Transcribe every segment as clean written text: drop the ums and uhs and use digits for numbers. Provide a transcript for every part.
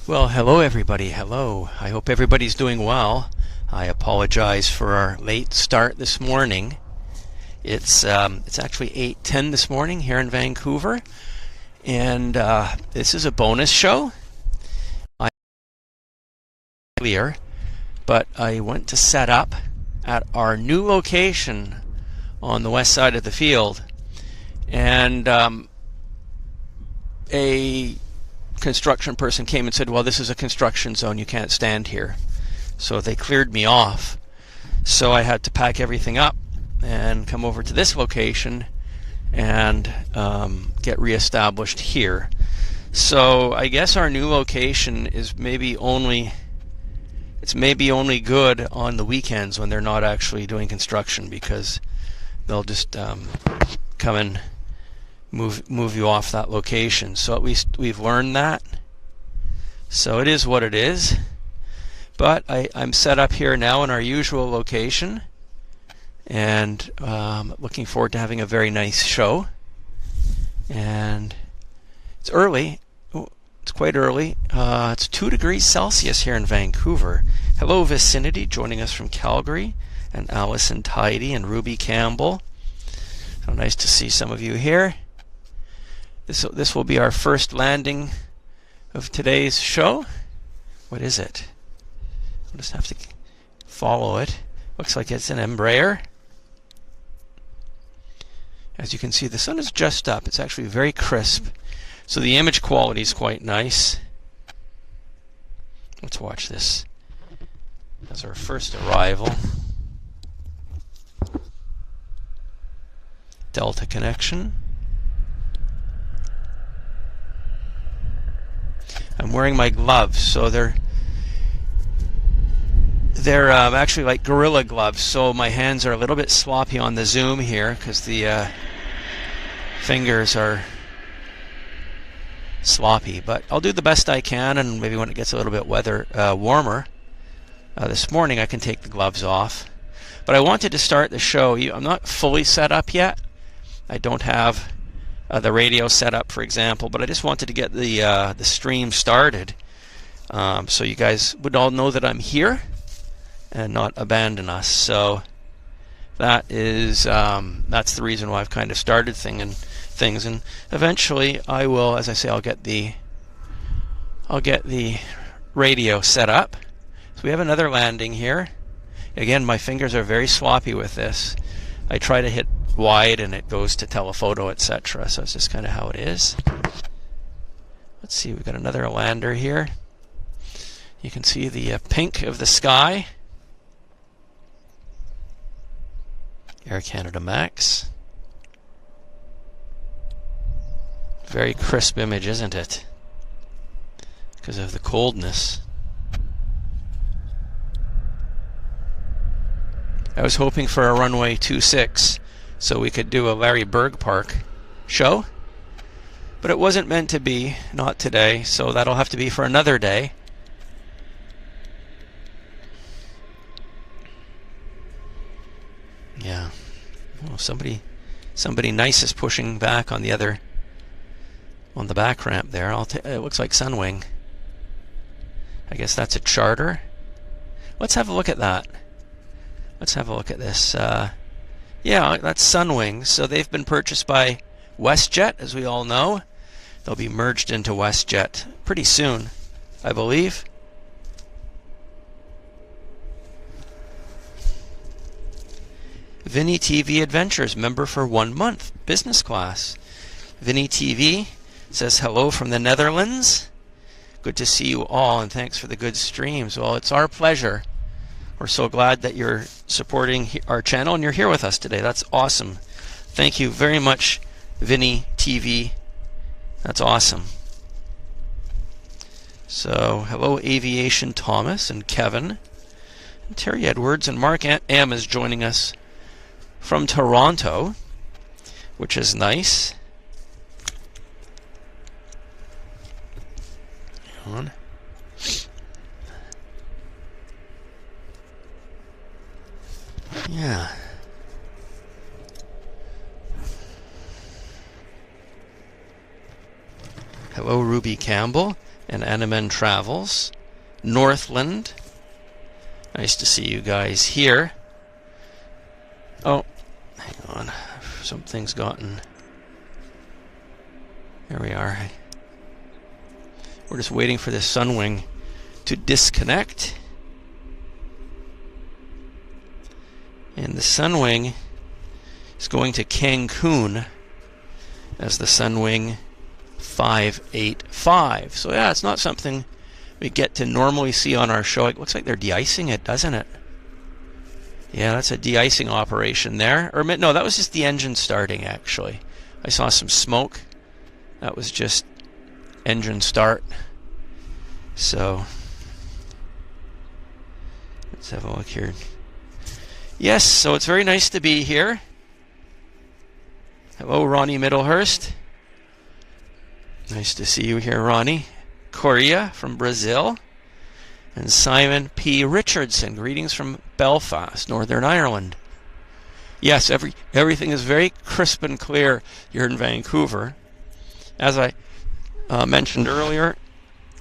Well, hello everybody. Hello. I hope everybody's doing well. I apologize for our late start this morning. It's actually 8:10 this morning here in Vancouver, and this is a bonus show. But I went to set up at our new location on the west side of the field, and a construction person came and said, well, this is a construction zone, you can't stand here. So they cleared me off. So I had to pack everything up and come over to this location and get reestablished here. So I guess our new location is maybe only good on the weekends when they're not actually doing construction, because they'll just come and move you off that location. So at least we've learned that. So it is what it is. But I'm set up here now in our usual location, and looking forward to having a very nice show. And it's early. Oh, it's quite early. It's 2 degrees Celsius here in Vancouver. Hello Vicinity, joining us from Calgary, and Allison Tidy and Ruby Campbell. So nice to see some of you here. This will be our first landing of today's show. What is it? I'll just have to follow it. Looks like it's an Embraer. As you can see, the sun is just up. It's actually very crisp, so the image quality is quite nice. Let's watch this as our first arrival. Delta connection. I'm wearing my gloves, so they're actually like gorilla gloves, so my hands are a little bit sloppy on the zoom here because the fingers are sloppy, but I'll do the best I can, and maybe when it gets a little bit warmer this morning I can take the gloves off. But I wanted to start the show. I'm not fully set up yet. I don't have the radio set up, for example, but I just wanted to get the stream started, so you guys would all know that I'm here and not abandon us. So that is that's the reason why I've kind of started things, and eventually I will, as I say, I'll get the radio set up. So we have another landing here. Again, my fingers are very sloppy with this. I try to hit wide and it goes to telephoto, etc. So it's just kind of how it is. Let's see, we've got another lander here. You can see the pink of the sky. Air Canada Max. Very crisp image, isn't it? Because of the coldness. I was hoping for a runway 26 so we could do a Larry Berg Park show, but it wasn't meant to be, not today, so that'll have to be for another day. Yeah. Oh, somebody nice is pushing back on the back ramp there. It looks like Sunwing. I guess that's a charter. Let's have a look at that. Let's have a look at this. Yeah, that's Sunwing. So they've been purchased by Westjet, as we all know. They'll be merged into Westjet pretty soon, I believe. Vinny TV Adventures, member for 1 month, business class. Vinny TV says hello from the Netherlands. Good to see you all, and thanks for the good streams. Well, it's our pleasure. We're so glad that you're supporting our channel and you're here with us today. That's awesome. Thank you very much, Vinny TV. That's awesome. So, hello Aviation Thomas and Kevin. And Terry Edwards and Mark M is joining us from Toronto, which is nice. Hang on. Yeah. Hello, Ruby Campbell and Animen Travels. Northland. Nice to see you guys here. Oh, hang on. Something's gotten... Here we are. We're just waiting for this Sunwing to disconnect. And the Sunwing is going to Cancun as the Sunwing 585. So yeah, it's not something we get to normally see on our show. It looks like they're de-icing it, doesn't it? Yeah, that's a de-icing operation there. Or no, that was just the engine starting, actually. I saw some smoke. That was just engine start. So let's have a look here. Yes, so it's very nice to be here. Hello, Ronnie Middlehurst. Nice to see you here, Ronnie. Korea from Brazil. And Simon P. Richardson. Greetings from Belfast, Northern Ireland. Yes, everything is very crisp and clear here in Vancouver. As I mentioned earlier,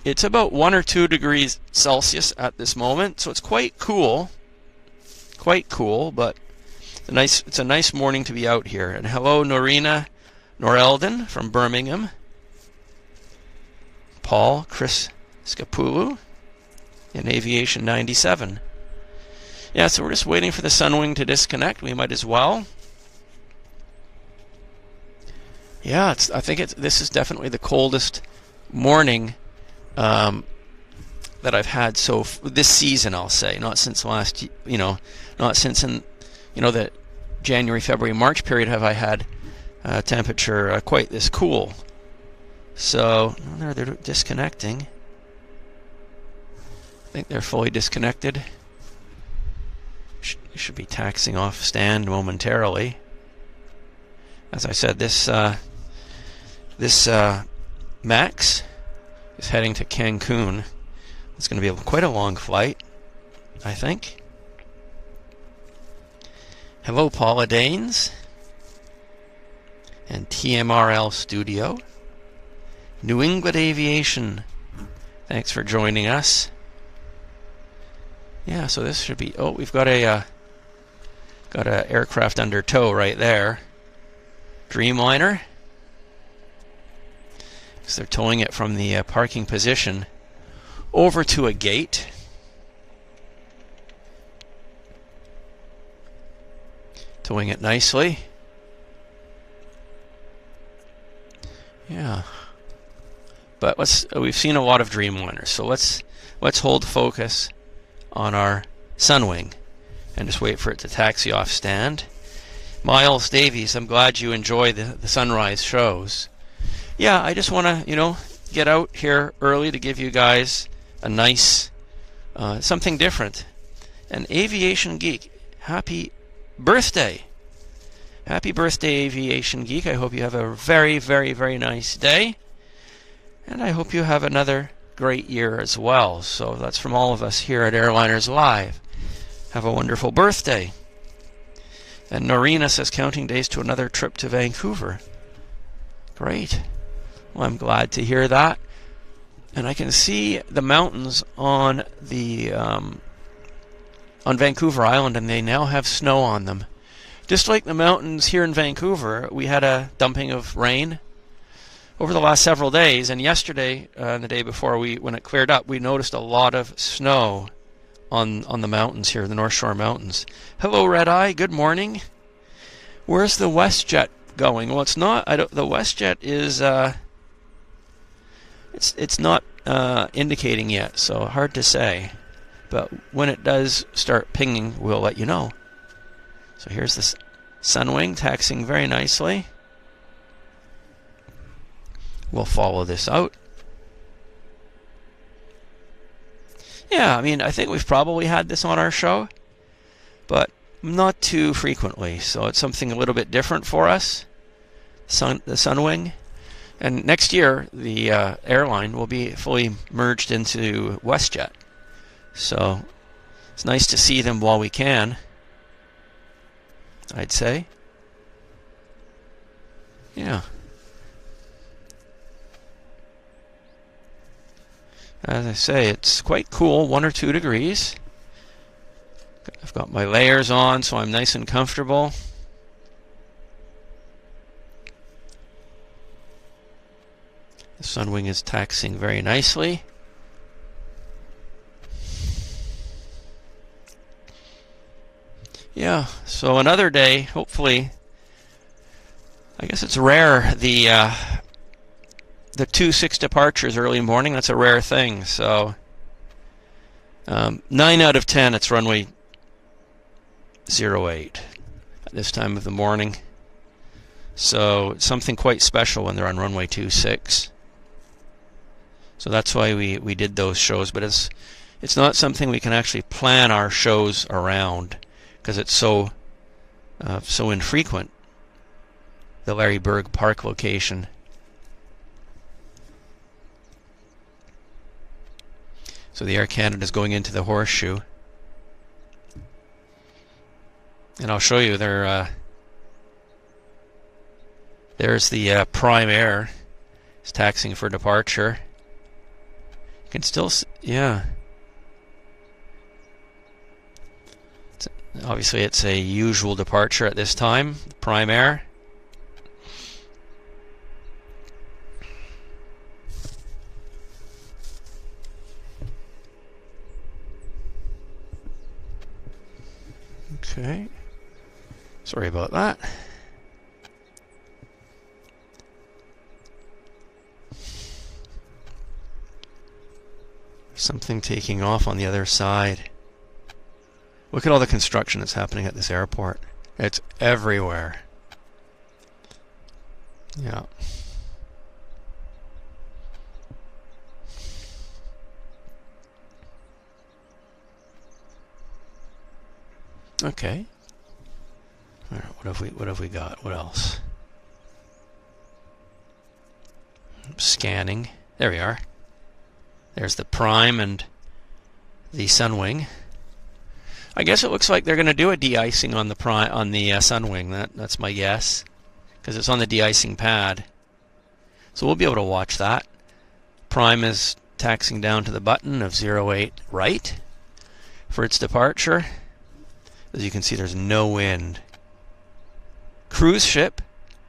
it's about 1 or 2 degrees Celsius at this moment, so it's quite cool. Quite cool, but it's a nice morning to be out here. And hello, Norina Norelden from Birmingham. Paul Chris Scapulu in Aviation 97. Yeah, so we're just waiting for the Sunwing to disconnect. We might as well. Yeah, I think this is definitely the coldest morning that I've had this season, I'll say. Not since last, not since in, the January, February, March period have I had temperature quite this cool. So they're disconnecting. I think they're fully disconnected. Should be taxiing off stand momentarily. As I said, this Max is heading to Cancun. It's going to be quite a long flight, I think. Hello, Paula Danes and TMRL Studio. New England Aviation. Thanks for joining us. Yeah, so this should be... Oh, we've got a aircraft under tow right there. Dreamliner. Because they're towing it from the parking position over to a gate. Towing it nicely. Yeah. But we've seen a lot of Dreamliners, so let's hold focus on our Sunwing and just wait for it to taxi off stand. Miles Davies, I'm glad you enjoy the sunrise shows. Yeah, I just want to, get out here early to give you guys a nice, something different. An Aviation Geek, happy birthday. Happy birthday, Aviation Geek. I hope you have a very, very, very nice day. And I hope you have another great year as well. So that's from all of us here at Airliners Live. Have a wonderful birthday. And Norina says counting days to another trip to Vancouver. Great. Well, I'm glad to hear that. And I can see the mountains on the on Vancouver Island, and they now have snow on them. Just like the mountains here in Vancouver, we had a dumping of rain over the last several days, and yesterday and the day before, when it cleared up, we noticed a lot of snow on the mountains here, the North Shore Mountains. Hello, Red Eye. Good morning. Where's the Westjet going? Well, it's not. The Westjet is. It's not indicating yet, so hard to say. But when it does start pinging, we'll let you know. So here's the Sunwing taxiing very nicely. We'll follow this out. Yeah, I think we've probably had this on our show, but not too frequently. So it's something a little bit different for us, the Sunwing. And next year, the airline will be fully merged into Westjet. So it's nice to see them while we can, I'd say. Yeah. As I say, it's quite cool, 1 or 2 degrees. I've got my layers on, so I'm nice and comfortable. The Sunwing is taxiing very nicely. Yeah, so another day, hopefully. I guess it's rare, the 2-6 departures early morning. That's a rare thing. So 9 out of 10, it's runway 08 at this time of the morning. So it's something quite special when they're on runway 26. So that's why we did those shows. But it's not something we can actually plan our shows around, because it's so infrequent. The Larry Berg Park location. So the Air Canada is going into the Horseshoe, and I'll show you there. There's the Prime Air. It's taxiing for departure. You can still yeah. Obviously, it's a usual departure at this time. Prime Air. Okay. Sorry about that. Something taking off on the other side. Look at all the construction that's happening at this airport. It's everywhere. Yeah. Okay. All right, what have we got? What else? Scanning. There we are. There's the Prime and the Sunwing. I guess it looks like they're going to do a de-icing on the Sunwing. That's my guess, because it's on the de-icing pad. So we'll be able to watch that. Prime is taxiing down to the button of 08 right for its departure. As you can see, there's no wind. Cruise ship.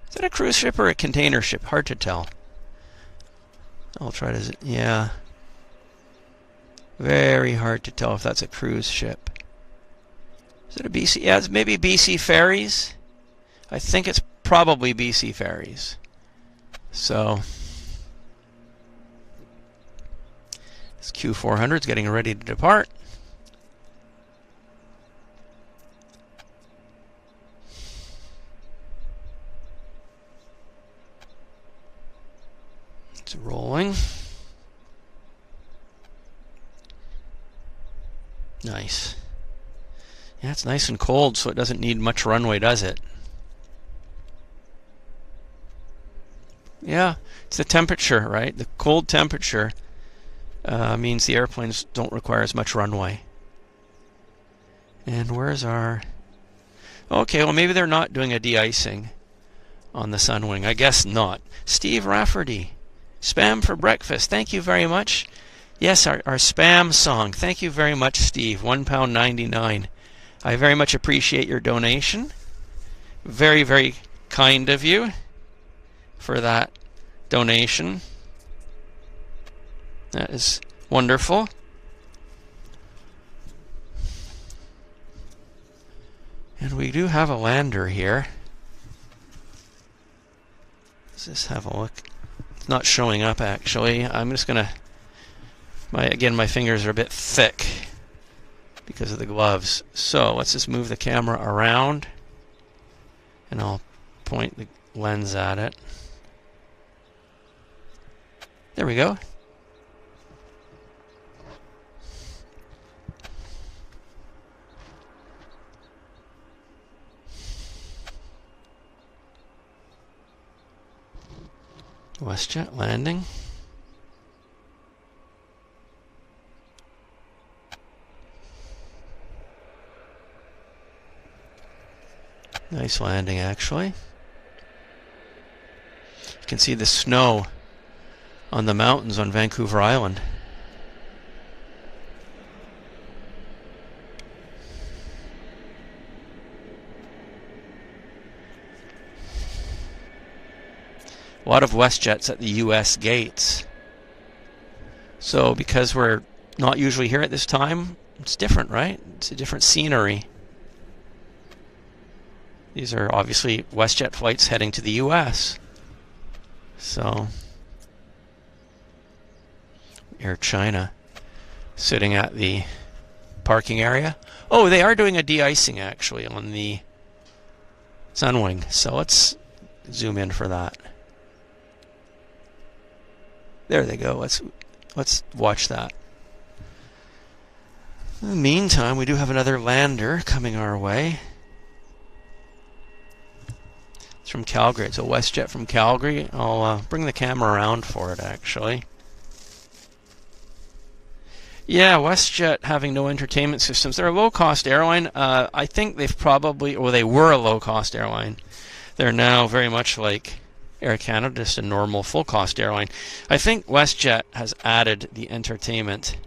Is that a cruise ship or a container ship? Hard to tell. I'll try to... yeah. Very hard to tell if that's a cruise ship. Is it a BC? Yeah, it's maybe BC Ferries. I think it's probably BC Ferries. So... this Q400 is getting ready to depart. It's rolling. Nice. Yeah, it's nice and cold, so it doesn't need much runway, does it? Yeah, it's the temperature, right? The cold temperature means the airplanes don't require as much runway. And where's our... okay, well, maybe they're not doing a de-icing on the Sunwing. I guess not. Steve Rafferty. Spam for breakfast. Thank you very much. Yes, our spam song. Thank you very much, Steve. £1.99. I very much appreciate your donation. Very, very kind of you for that donation. That is wonderful. And we do have a lander here. Let's just have a look. It's not showing up, actually. I'm just going to... again, my fingers are a bit thick because of the gloves. So let's just move the camera around, and I'll point the lens at it. There we go. Westjet landing. Nice landing, actually. You can see the snow on the mountains on Vancouver Island. A lot of Westjets at the US gates. So because we're not usually here at this time, it's different, right? It's a different scenery. These are obviously Westjet flights heading to the US. So, Air China sitting at the parking area. Oh, they are doing a de-icing actually on the Sunwing. So let's zoom in for that. There they go. Let's watch that. In the meantime, we do have another lander coming our way. It's from Calgary. It's a Westjet from Calgary. I'll bring the camera around for it, actually. Yeah, Westjet having no entertainment systems. They're a low-cost airline. I think they've probably, well, they were a low-cost airline. They're now very much like Air Canada, just a normal full-cost airline. I think WestJet has added the entertainment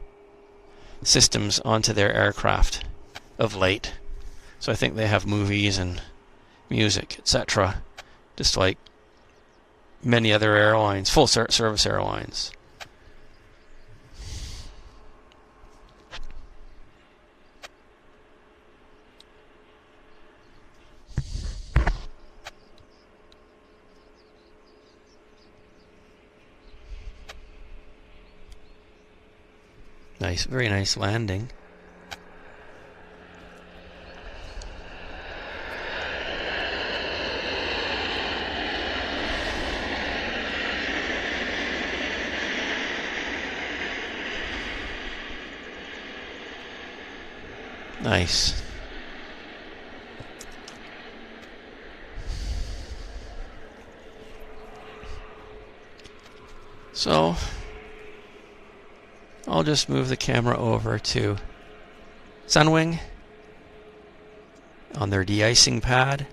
systems onto their aircraft of late. So I think they have movies and music, etc. Just like many other airlines, full service airlines. Nice, very nice landing. Nice. So I'll just move the camera over to Sunwing on their de-icing pad.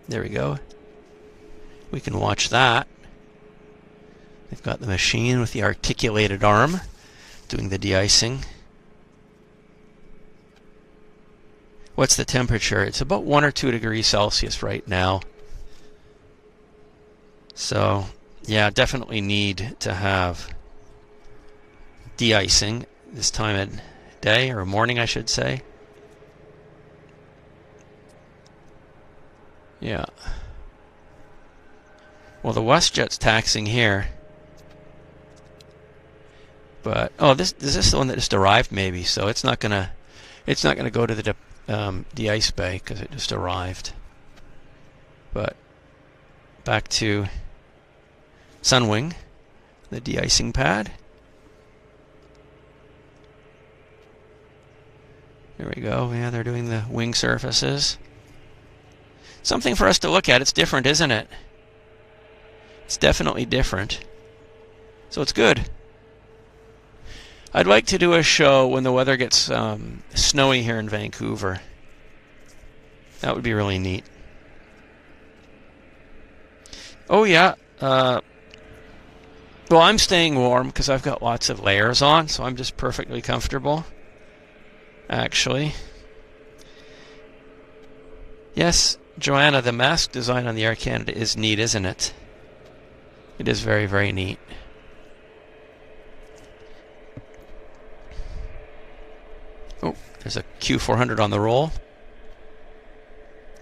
There we go. We can watch that. They've got the machine with the articulated arm doing the de-icing. What's the temperature? It's about 1 or 2 degrees Celsius right now. So yeah, definitely need to have de-icing this time of day, or morning I should say. Yeah. Well, the Westjet's taxiing here. But is this the one that just arrived maybe? So it's not gonna go to the de-ice bay because it just arrived. But back to Sunwing, the de-icing pad. There we go. Yeah, they're doing the wing surfaces. Something for us to look at. It's different, isn't it? It's definitely different. So it's good. I'd like to do a show when the weather gets snowy here in Vancouver. That would be really neat. Oh yeah. Well, I'm staying warm because I've got lots of layers on, so I'm just perfectly comfortable, actually. Yes, Joanna, the mask design on the Air Canada is neat, isn't it? It is very, very neat. Oh, there's a Q400 on the roll.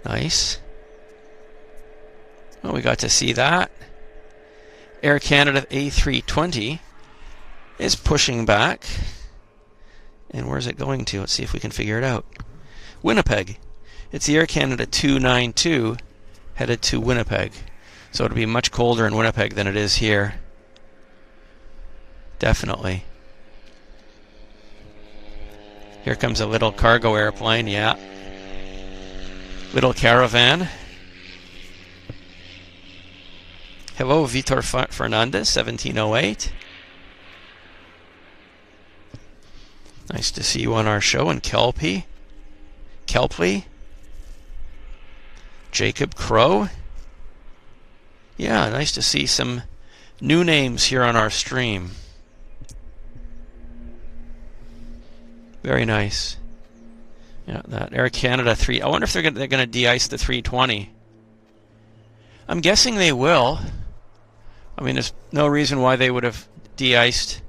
Nice. Well, we got to see that. Air Canada A320 is pushing back. And where's it going to? Let's see if we can figure it out. Winnipeg. It's the Air Canada 292 headed to Winnipeg. So it'll be much colder in Winnipeg than it is here. Definitely. Here comes a little cargo airplane, yeah. Little caravan. Hello, Vitor Fernandez, 1708. Nice to see you on our show. And Kelpley. Jacob Crow. Yeah, nice to see some new names here on our stream. Very nice. Yeah, that Air Canada 3. I wonder if they're going to de-ice the 320. I'm guessing they will. I mean, there's no reason why they would have de-iced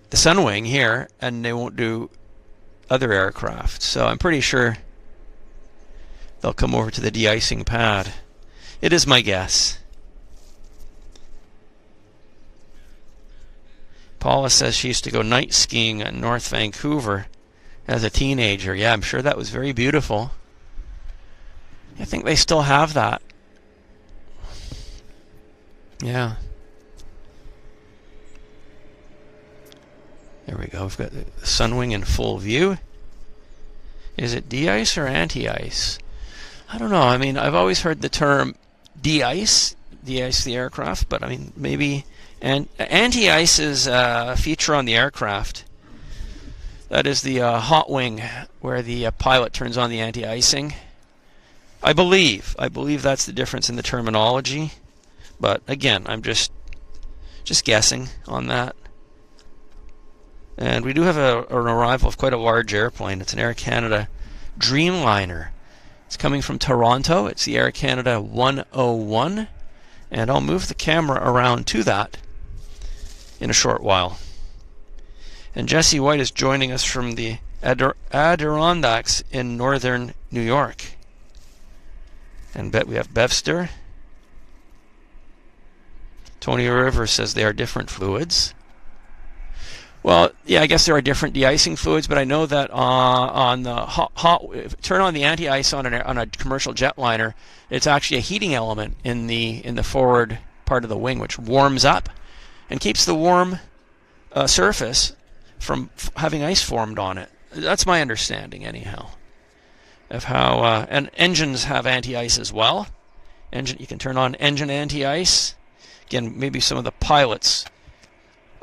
the Sunwing here and they won't do other aircraft. So I'm pretty sure they'll come over to the de-icing pad. It is my guess. Paula says she used to go night skiing in North Vancouver as a teenager. Yeah, I'm sure that was very beautiful. I think they still have that. Yeah. There we go. We've got the Sunwing in full view. Is it de-ice or anti-ice? I don't know. I mean, I've always heard the term de-ice the aircraft, but I mean, maybe anti-ice is a feature on the aircraft. That is the hot wing, where the pilot turns on the anti-icing. I believe that's the difference in the terminology, but again, I'm just guessing on that. And we do have an arrival of quite a large airplane. It's an Air Canada Dreamliner. It's coming from Toronto. It's the Air Canada 101. And I'll move the camera around to that in a short while. And Jesse White is joining us from the Adirondacks in northern New York. And we have Bevster. Tony Rivers says they are different fluids. Well, yeah, I guess there are different de-icing fluids, but I know that on the turn on the anti-ice on a commercial jetliner, it's actually a heating element in the forward part of the wing, which warms up and keeps the warm surface from having ice formed on it. That's my understanding, anyhow, of how. And engines have anti-ice as well. You can turn on engine anti-ice. Again, maybe some of the pilots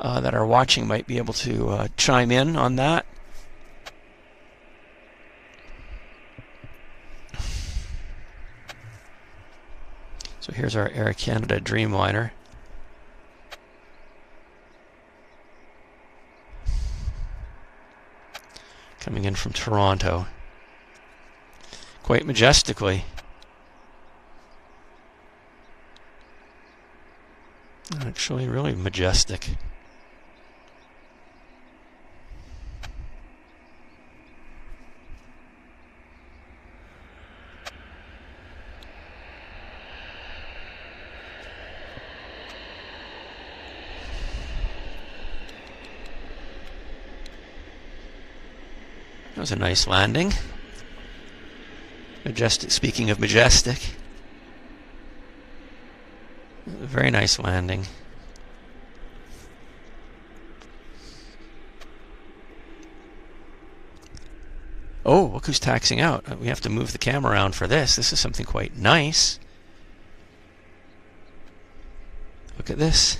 that are watching might be able to chime in on that. So here's our Air Canada Dreamliner. Coming in from Toronto. Quite majestically. Actually, really majestic. That was a nice landing. Majestic. Speaking of majestic, a very nice landing. Oh, look who's taxiing out. We have to move the camera around for this. This is something quite nice. Look at this.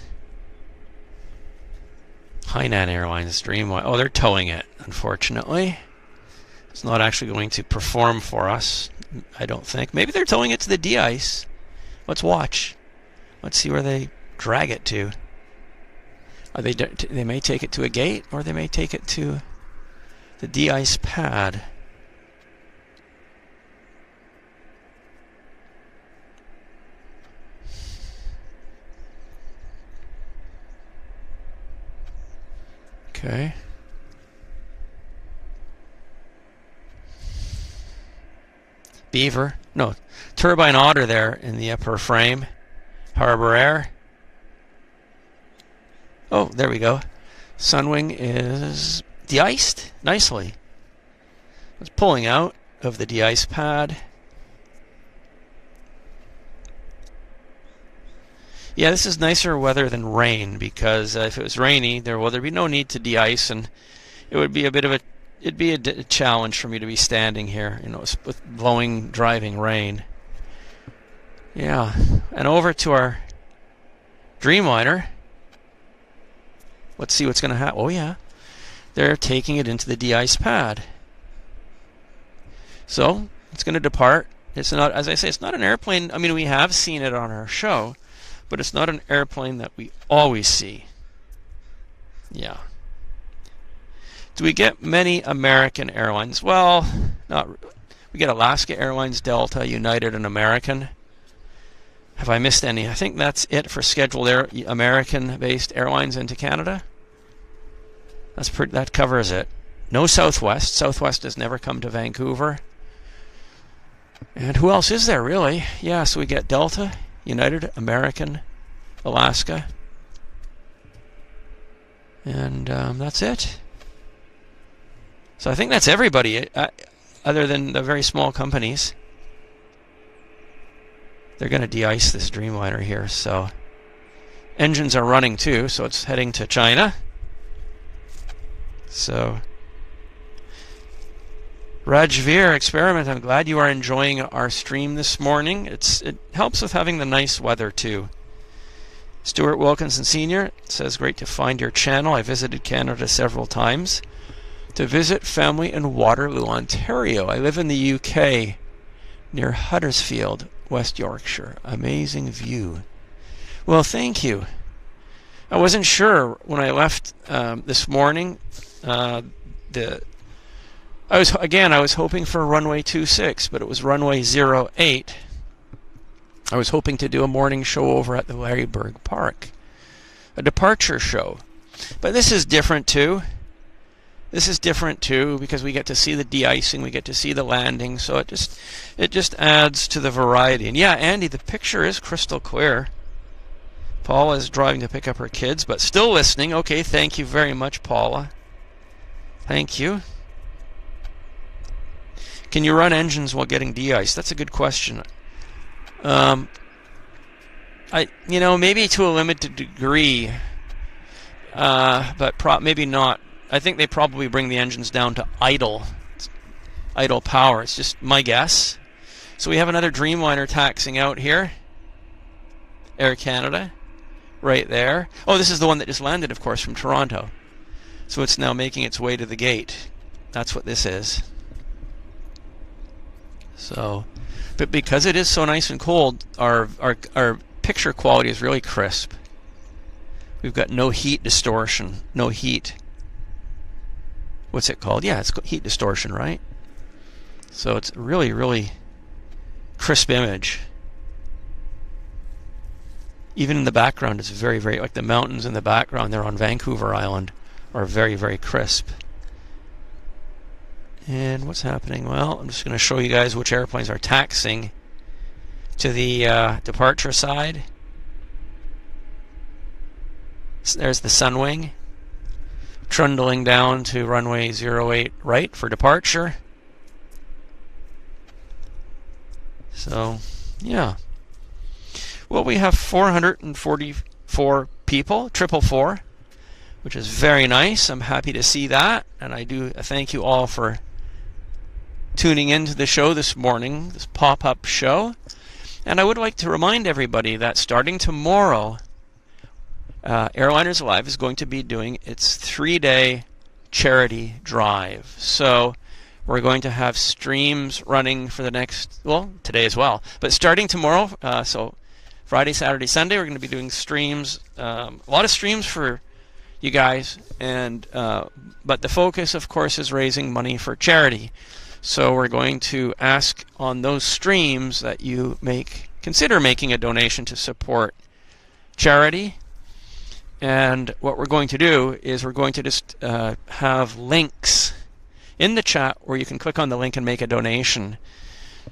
Hainan Airlines Dreamliner. Oh, they're towing it, unfortunately. It's not actually going to perform for us, I don't think. Maybe they're towing it to the de-ice. Let's watch. Let's see where they drag it to. They may take it to a gate, or they may take it to the de-ice pad. Okay. Beaver. No, Turbine Otter there in the upper frame. Harbor Air. Oh, there we go. Sunwing is de-iced nicely. It's pulling out of the de-ice pad. Yeah, this is nicer weather than rain, because if it was rainy, there'd be no need to de-ice, and it would be it'd be a challenge for me to be standing here, with blowing, driving rain. Yeah, and over to our Dreamliner. Let's see what's going to happen. Oh yeah, they're taking it into the de-ice pad. So it's going to depart. It's not, as I say, it's not an airplane. I mean, we have seen it on our show, but it's not an airplane that we always see. Yeah. Do we get many American airlines? Well, not. We get Alaska Airlines, Delta, United, and American. Have I missed any? I think that's it for scheduled American-based airlines into Canada. That covers it. No Southwest. Southwest has never come to Vancouver. And who else is there, really? Yeah, so we get Delta, United, American, Alaska. And that's it. So I think that's everybody, other than the very small companies. They're going to de-ice this Dreamliner here, so engines are running too, so it's heading to China. So Rajveer Experiment, I'm glad you are enjoying our stream this morning. It helps with having the nice weather too. Stuart Wilkinson Sr. says, great to find your channel. I visited Canada several times to visit family in Waterloo, Ontario. I live in the UK near Huddersfield, West Yorkshire. Amazing view. Well, thank you. I wasn't sure when I left this morning. I was hoping for runway 26, but it was runway 08. I was hoping to do a morning show over at the Larryburg Park, a departure show. But this is different too. This is different too because we get to see the de-icing, we get to see the landing, so it just adds to the variety. And yeah, Andy, the picture is crystal clear. Paula is driving to pick up her kids, but still listening. Okay, thank you very much, Paula. Thank you. Can you run engines while getting de-iced? That's a good question. Maybe to a limited degree, but maybe not. I think they probably bring the engines down to idle power. It's just my guess. So we have another Dreamliner taxiing out here. Air Canada, right there. Oh, this is the one that just landed, of course, from Toronto. So it's now making its way to the gate. That's what this is. So, but because it is so nice and cold, our picture quality is really crisp. We've got no heat distortion, no heat. What's it called? Yeah, it's heat distortion, right? So it's really, really crisp image. Even in the background, it's very, very, like the mountains in the background there on Vancouver Island are very, very crisp. And what's happening? Well, I'm just going to show you guys which airplanes are taxiing to the departure side. So there's the Sunwing, trundling down to runway 08 right for departure. So, yeah. Well, we have 444 people, 444, which is very nice. I'm happy to see that, and I do thank you all for tuning into the show this morning, this pop-up show. And I would like to remind everybody that starting tomorrow, Airliners Live is going to be doing its 3-day charity drive. So we're going to have streams running for the next, well, today as well. But starting tomorrow, so Friday, Saturday, Sunday, we're going to be doing streams, a lot of streams for you guys. And but the focus, of course, is raising money for charity. So we're going to ask on those streams that you consider making a donation to support charity. And what we're going to do is we're going to just have links in the chat where you can click on the link and make a donation.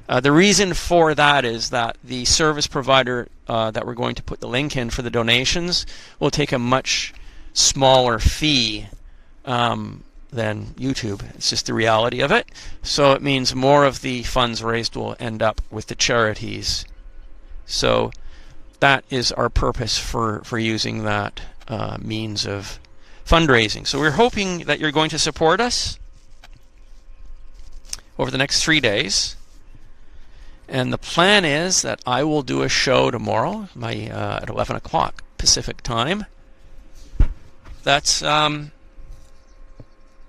The reason for that is that the service provider that we're going to put the link in for the donations will take a much smaller fee than YouTube. It's just the reality of it. So it means more of the funds raised will end up with the charities. So that is our purpose for using that means of fundraising. So we're hoping that you're going to support us over the next 3 days. And the plan is that I will do a show tomorrow at 11 o'clock Pacific time. That's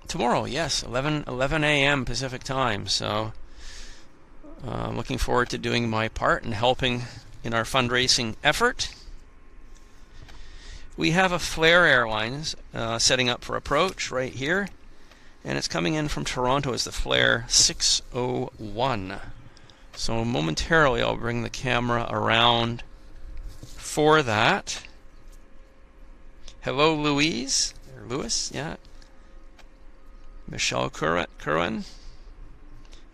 tomorrow, yes, 11 a.m. Pacific time. So I'm looking forward to doing my part and helping in our fundraising effort. We have a Flair Airlines setting up for approach right here, and it's coming in from Toronto as the Flair 601. So momentarily I'll bring the camera around for that. Hello, Louise. Or Lewis, yeah. Michelle Curran.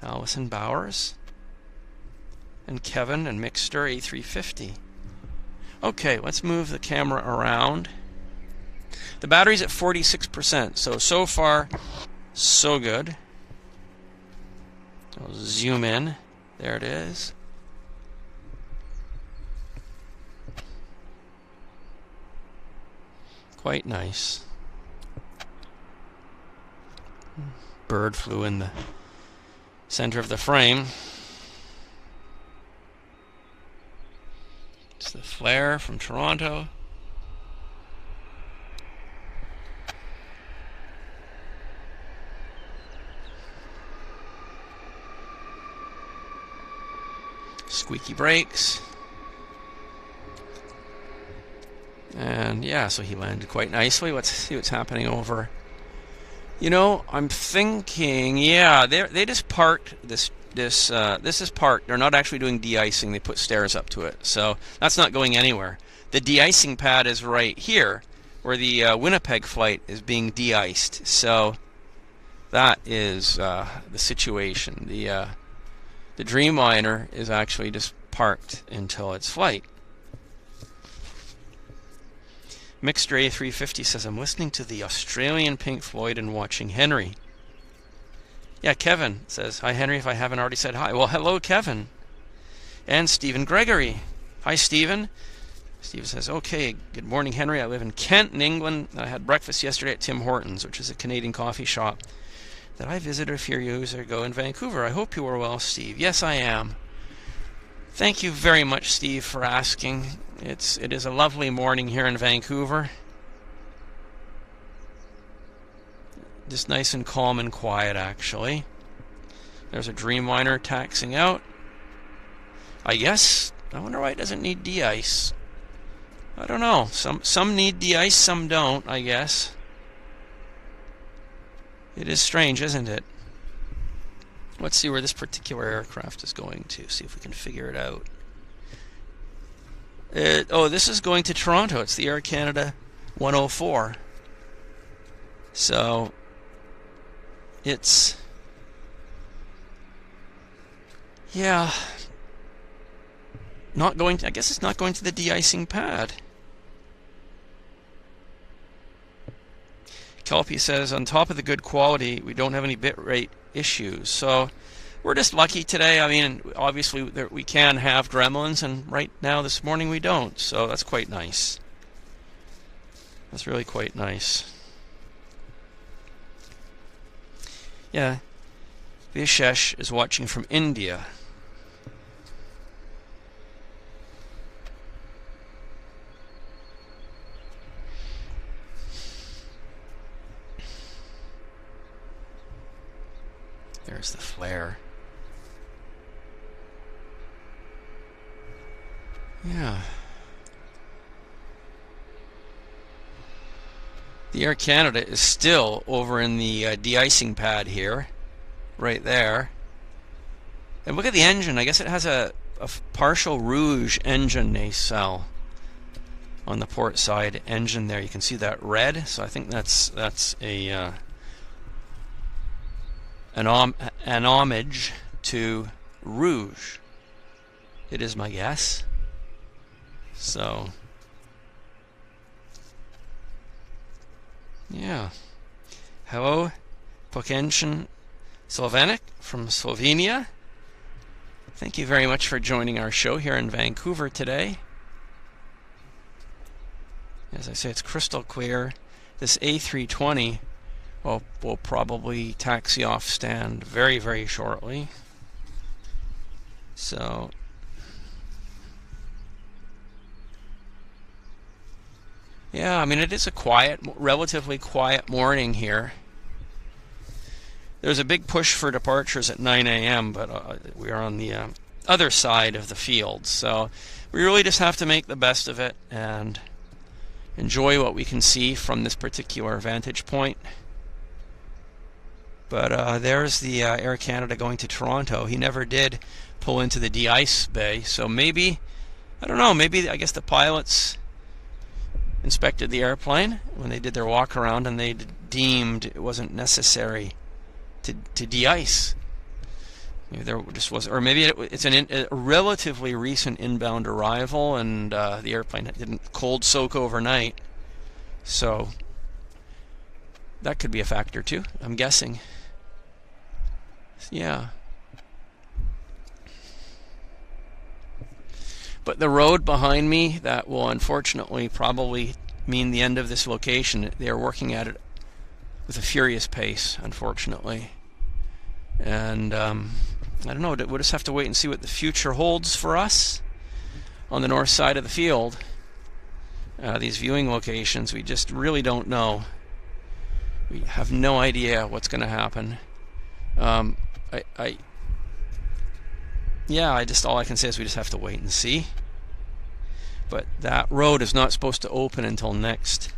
Allison Bowers. And Kevin and Mixter A350. Okay, let's move the camera around. The battery's at 46%, so far, so good. I'll zoom in. There it is. Quite nice. Bird flew in the center of the frame. It's the flare from Toronto. Squeaky brakes. And yeah, so he landed quite nicely. Let's see what's happening over. You know, I'm thinking, yeah, they just parked this is parked. They're not actually doing de-icing. They put stairs up to it, so that's not going anywhere. The de-icing pad is right here, where the Winnipeg flight is being de-iced. So that is the situation. The Dreamliner is actually just parked until its flight. Mixter A350 says, I'm listening to the Australian Pink Floyd and watching Henry. Yeah, Kevin says, hi Henry, if I haven't already said hi. Well, hello Kevin. And Stephen Gregory. Hi Stephen. Stephen says, okay, good morning Henry. I live in Kent in England. I had breakfast yesterday at Tim Hortons, which is a Canadian coffee shop that I visited a few years ago in Vancouver. I hope you are well, Steve. Yes, I am. Thank you very much, Steve, for asking. It is a lovely morning here in Vancouver. Just nice and calm and quiet, actually. There's a Dreamliner taxiing out. I guess, I wonder why it doesn't need de-ice. I don't know. Some need de-ice, some don't, I guess. It is strange, isn't it? Let's see where this particular aircraft is going to. See if we can figure it out. Oh, this is going to Toronto. It's the Air Canada 104. So it's, yeah, not going to, I guess it's not going to the de-icing pad. Kelpie says, on top of the good quality, we don't have any bitrate issues. So we're just lucky today. I mean, obviously we can have gremlins, and right now this morning we don't. So that's quite nice. That's really quite nice. Yeah, Vishesh is watching from India. There's the flare. Yeah. The Air Canada is still over in the de-icing pad here, right there. And look at the engine. I guess it has a partial rouge engine they sell on the port side engine there. You can see that red. So I think that's a an homage to Rouge. It is my guess. So yeah. Hello, Pokenshin Slovenik from Slovenia. Thank you very much for joining our show here in Vancouver today. As I say, it's crystal clear. This A320 will probably taxi off stand very, very shortly. So yeah, I mean, it is a quiet, relatively quiet morning here. There's a big push for departures at 9 a.m., but we are on the other side of the field. So we really just have to make the best of it and enjoy what we can see from this particular vantage point. But there's the Air Canada going to Toronto. He never did pull into the de-ice bay, so maybe I don't know, maybe, I guess the pilots inspected the airplane when they did their walk around and they deemed it wasn't necessary to de-ice. Maybe there just was, or maybe it's a relatively recent inbound arrival and the airplane didn't cold soak overnight. So that could be a factor too, I'm guessing. Yeah. But the road behind me, that will unfortunately probably mean the end of this location. They are working at it with a furious pace, unfortunately. And I don't know, we'll just have to wait and see what the future holds for us on the north side of the field. These viewing locations, we just really don't know. We have no idea what's going to happen. All I can say is we just have to wait and see. But that road is not supposed to open until next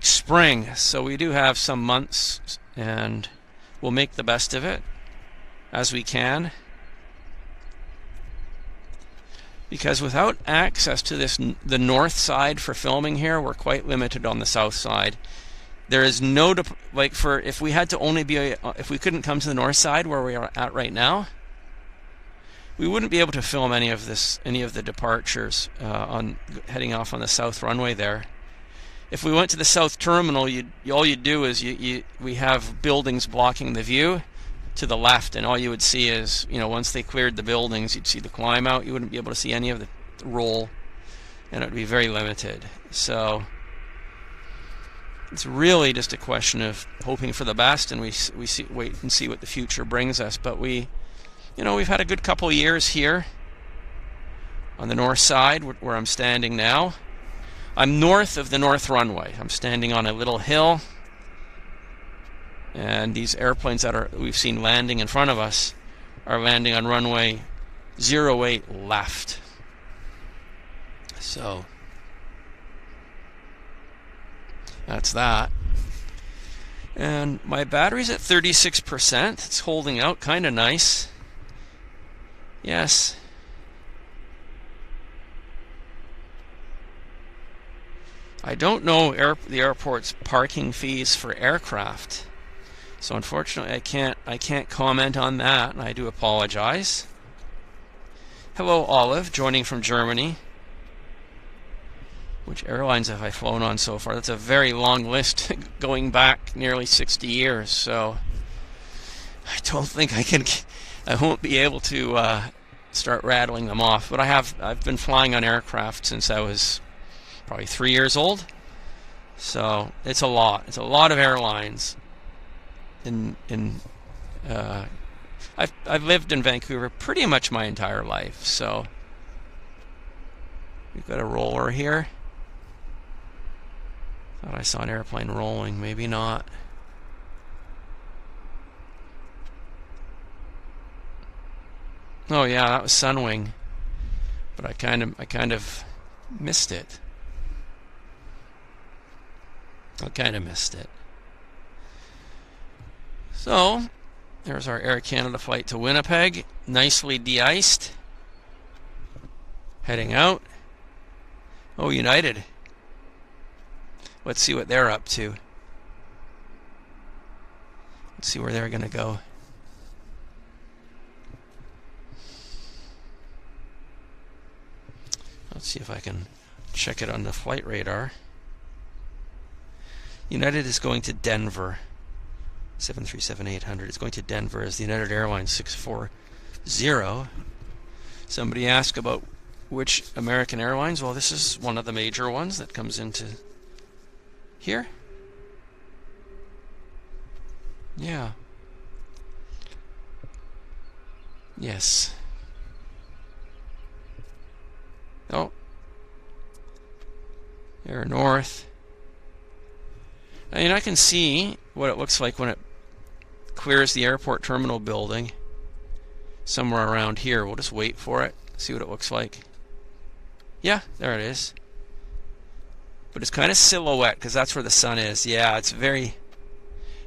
spring, so we do have some months, and we'll make the best of it as we can. Because without access to the north side for filming here, we're quite limited on the south side. There is no if we had to only be if we couldn't come to the north side where we are at right now, we wouldn't be able to film any of the departures on heading off on the south runway there. If we went to the south terminal, all you'd do is we have buildings blocking the view to the left, and all you would see is, once they cleared the buildings, you'd see the climb out. You wouldn't be able to see any of the roll, and it would be very limited. So it's really just a question of hoping for the best, and we wait and see what the future brings us. But we've had a good couple of years here on the north side where I'm standing now. I'm north of the north runway. I'm standing on a little hill, and these airplanes that we've seen landing in front of us are landing on runway 08 left. So that's that. And my battery's at 36%. It's holding out kind of nice. Yes. I don't know the airport's parking fees for aircraft, so unfortunately I can't comment on that, and I do apologize. Hello, Olive, joining from Germany. Which airlines have I flown on so far? That's a very long list, going back nearly 60 years. So I don't think I won't be able to start rattling them off. But I've been flying on aircraft since I was probably 3 years old. So it's a lot. It's a lot of airlines. I've lived in Vancouver pretty much my entire life. So we've got a roller here. Thought I saw an airplane rolling. Maybe not. Oh yeah, that was Sunwing, but I kind of missed it. I kind of missed it. So there's our Air Canada flight to Winnipeg, nicely de-iced. Heading out. Oh, United. Let's see what they're up to. Let's see where they're going to go. Let's see if I can check it on the flight radar. United is going to Denver. 737-800 is going to Denver as the United Airlines 640. Somebody asked about which American Airlines. Well, this is one of the major ones that comes into here. Yeah. Yes. Oh. Air North. I mean, I can see what it looks like when it clears the airport terminal building. Somewhere around here. We'll just wait for it. See what it looks like. Yeah, there it is. But it's kind of silhouette because that's where the sun is. Yeah, it's very,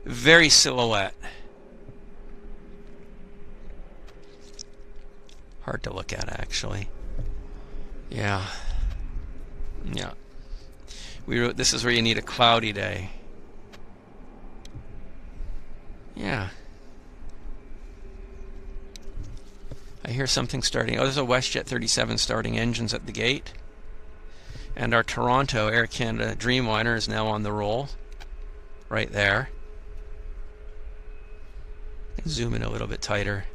very silhouette. Hard to look at, actually. Yeah. Yeah. This is where you need a cloudy day. Yeah. I hear something starting. Oh, there's a Westjet 37 starting engines at the gate. And our Toronto Air Canada Dreamliner is now on the roll. Right there. Zoom in a little bit tighter.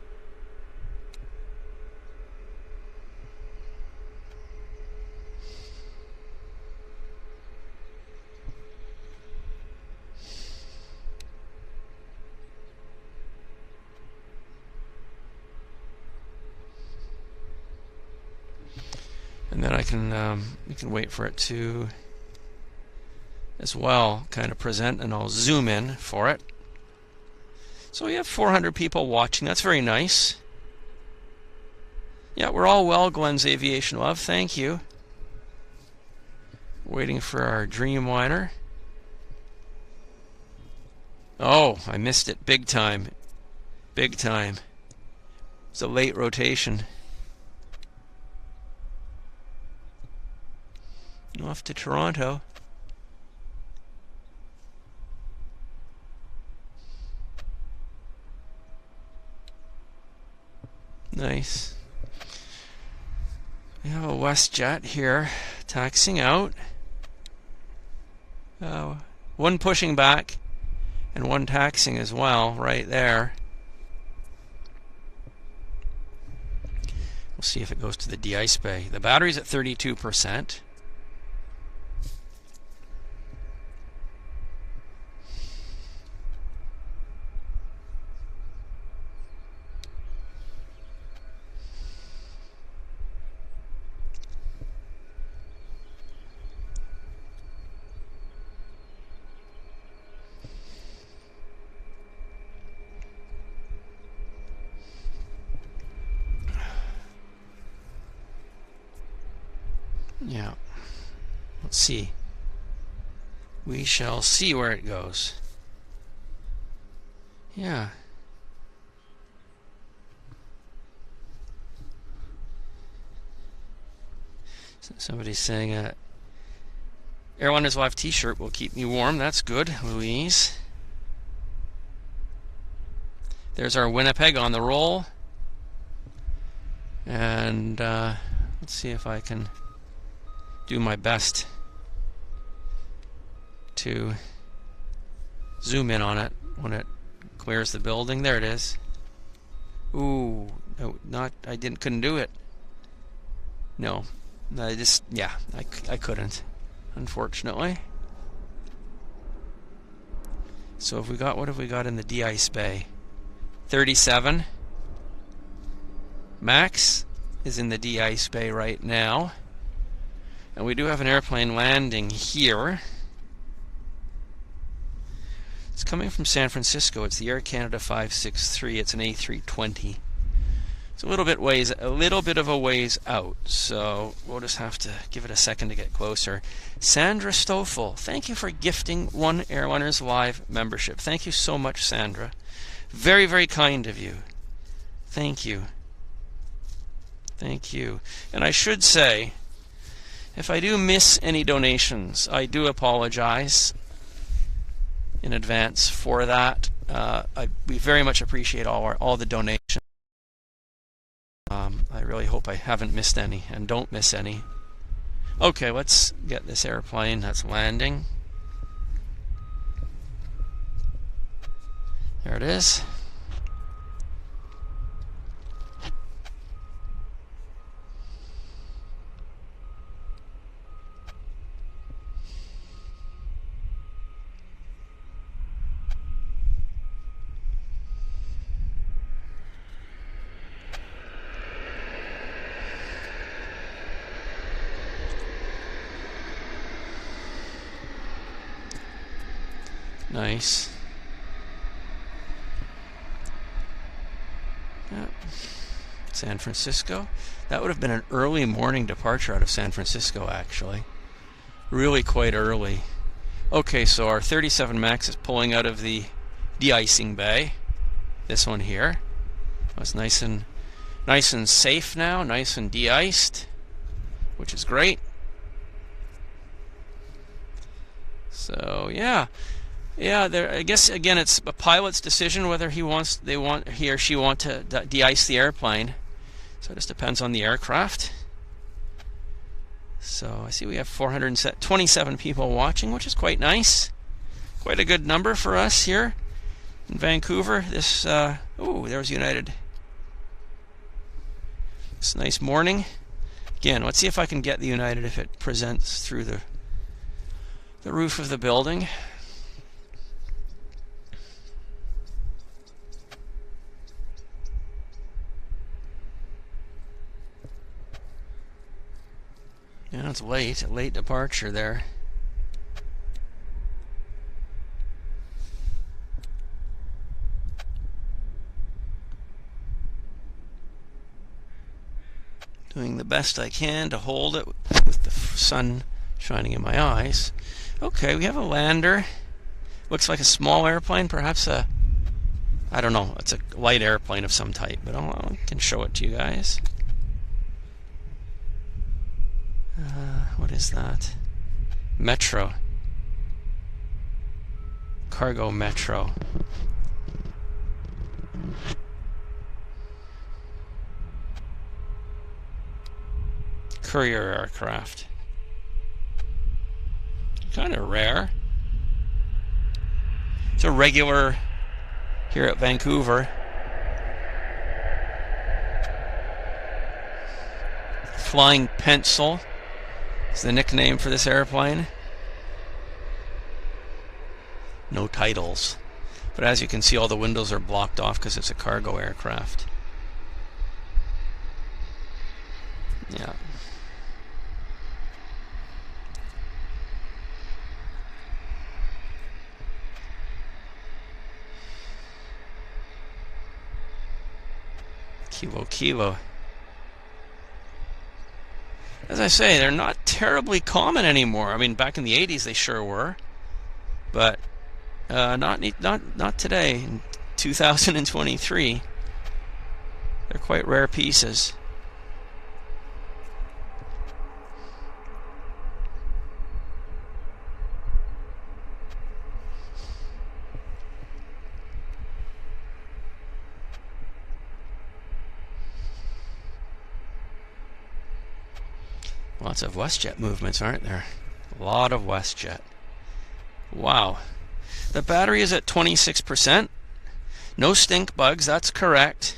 And then we can wait for it to as well kind of present, and I'll zoom in for it. So we have 400 people watching. That's very nice. Yeah, we're all well, Glenn's Aviation Love. Thank you. Waiting for our Dreamliner. Oh, I missed it big time. Big time. It's a late rotation. Off to Toronto. Nice. We have a Westjet here taxiing out. One pushing back and one taxiing as well right there. We'll see if it goes to the de-ice bay. The battery's at 32%. Yeah. Let's see. We shall see where it goes. Yeah. Somebody's saying Airliners Live t-shirt will keep me warm. That's good, Louise. There's our Winnipeg on the roll. And let's see if I can do my best to zoom in on it when it clears the building. There it is. Ooh, no, couldn't do it. No, I couldn't, unfortunately. So what have we got in the de-ice bay? 37. Max is in the de-ice bay right now. And we do have an airplane landing here. It's coming from San Francisco. It's the Air Canada 563. It's an A320. It's a little bit of a ways out, so we'll just have to give it a second to get closer. Sandra Stoffel, thank you for gifting one Airliners Live membership. Thank you so much, Sandra. Very, very kind of you. Thank you. Thank you. And I should say, if I do miss any donations, I do apologize in advance for that. We very much appreciate all the donations. I really hope I haven't missed any and don't miss any. Okay, let's get this airplane that's landing. There it is. Nice. Yep. San Francisco. That would have been an early morning departure out of San Francisco, actually. Really quite early. Okay, so our 37 Max is pulling out of the de-icing bay. This one here. It's nice and safe now, nice and de-iced, which is great. So yeah, there. I guess again, it's a pilot's decision whether he or she want to de-ice the airplane. So it just depends on the aircraft. So I see we have 427 people watching, which is quite nice. Quite a good number for us here in Vancouver. This there's United. It's a nice morning. Again, let's see if I can get the United if it presents through the roof of the building. Yeah, it's late. A late departure there. Doing the best I can to hold it with the sun shining in my eyes. Okay, we have a lander. Looks like a small airplane, perhaps I don't know, it's a light airplane of some type, but I can show it to you guys. What is that? Metro. Cargo Metro. Courier aircraft. Kind of rare. It's a regular here at Vancouver. Flying Pencil is the nickname for this airplane. No titles. But as you can see, all the windows are blocked off because it's a cargo aircraft. Yeah. Kilo. As I say, they're not terribly common anymore. I mean, back in the 80s they sure were, but not today. In 2023, they're quite rare pieces. Lots of Westjet movements, aren't there? A lot of Westjet. Wow. The battery is at 26%. No stink bugs, that's correct.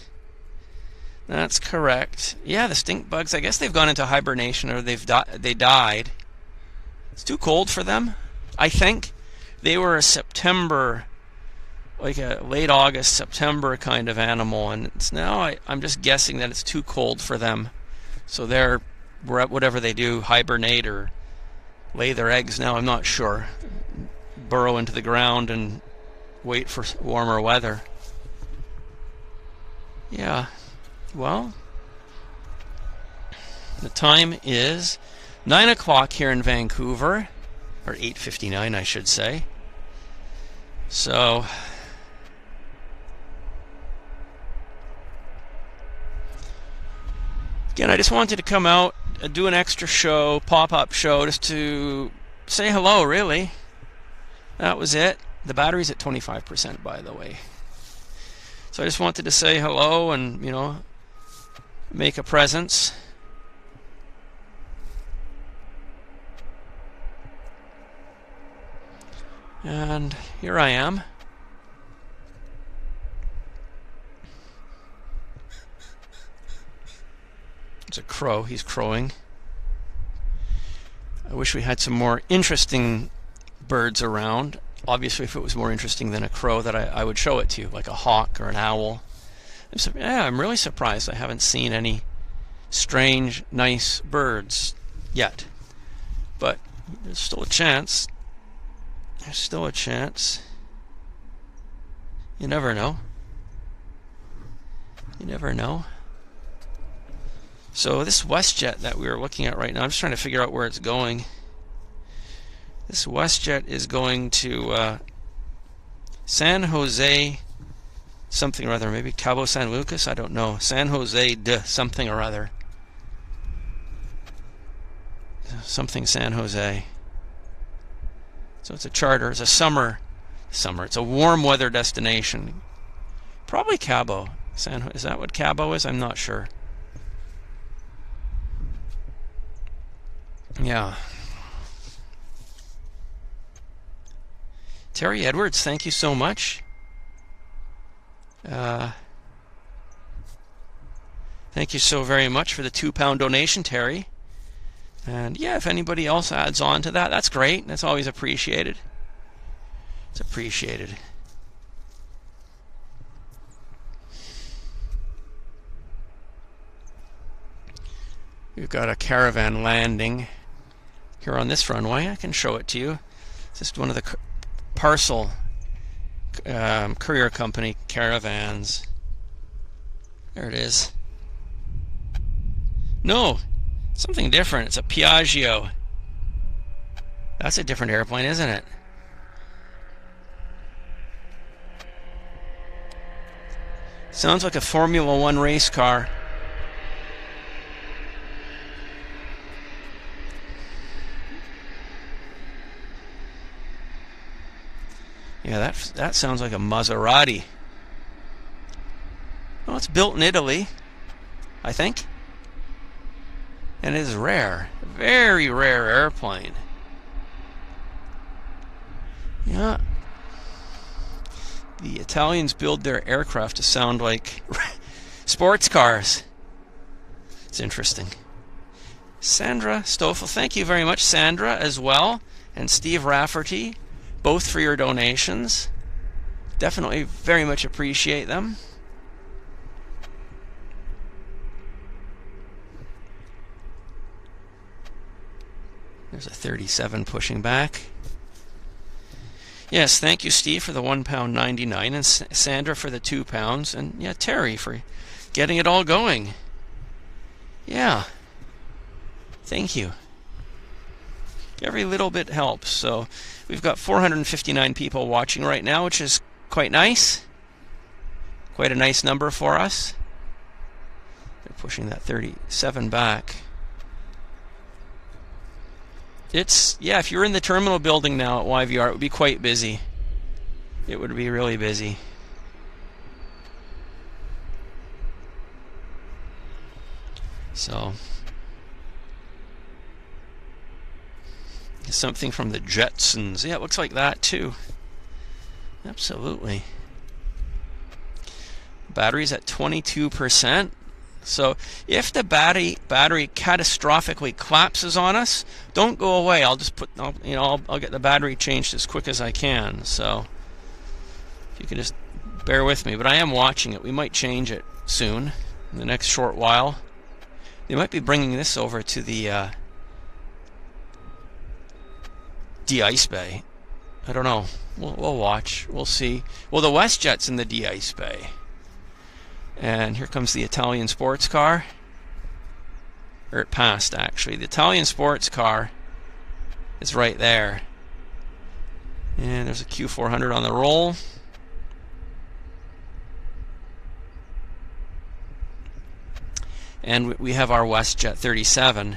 That's correct. Yeah, the stink bugs, I guess they've gone into hibernation, or they died. It's too cold for them, I think. They were a September, like a late August, September kind of animal, and it's now, I'm just guessing that it's too cold for them. So they're, whatever they do, hibernate or lay their eggs now, I'm not sure. Burrow into the ground and wait for warmer weather. Yeah, well, the time is 9 o'clock here in Vancouver, or 8:59 I should say. So again, I just wanted to come out, do an extra show, pop-up show, just to say hello, really. That was it. The battery's at 25%, by the way. So I just wanted to say hello and, you know, make a presence. And here I am. It's a crow. He's crowing. I wish we had some more interesting birds around. Obviously, if it was more interesting than a crow, that I would show it to you, like a hawk or an owl. I'm really surprised I haven't seen any strange, nice birds yet. But there's still a chance. There's still a chance. You never know. You never know. So this Westjet that we were looking at right now, I'm just trying to figure out where it's going. This Westjet is going to San Jose something or other, maybe Cabo San Lucas, I don't know. San Jose de something or other. something San Jose. So it's a charter. It's a summer. It's a warm weather destination. Probably Cabo. Is that what Cabo is? I'm not sure. Yeah. Terry Edwards, thank you so much. Thank you so very much for the £2 donation, Terry. And yeah, if anybody else adds on to that, that's great. That's always appreciated. It's appreciated. We've got a caravan landing here on this runway. I can show it to you. It's just one of the parcel courier company caravans. There it is. No, something different. It's a Piaggio. That's a different airplane, isn't it? Sounds like a Formula One race car. Yeah, that sounds like a Maserati. Well, it's built in Italy, I think. And it is rare. Very rare airplane. Yeah. The Italians build their aircraft to sound like sports cars. It's interesting. Sandra Stoffel, thank you very much, Sandra, as well. And Steve Rafferty, both for your donations. Definitely very much appreciate them. There's a 37 pushing back. Yes, thank you, Steve, for the £1.99, and Sandra for the £2, and yeah, Terry for getting it all going. Yeah. Thank you. Every little bit helps. So we've got 459 people watching right now, which is quite nice. Quite a nice number for us. They're pushing that 37 back. Yeah, if you're in the terminal building now at YVR, it would be quite busy. It would be really busy. So, something from the Jetsons. Yeah, it looks like that too. Absolutely. Battery's at 22%. So if the battery catastrophically collapses on us, don't go away. I'll just I'll get the battery changed as quick as I can. So if you can just bear with me, but I am watching it. We might change it soon, in the next short while. They might be bringing this over to the de-ice bay. I don't know. We'll watch. We'll see. Well, the Westjet's in the de-ice bay. And here comes the Italian sports car. Or it passed, actually. The Italian sports car is right there. And there's a Q400 on the roll. And we have our Westjet 37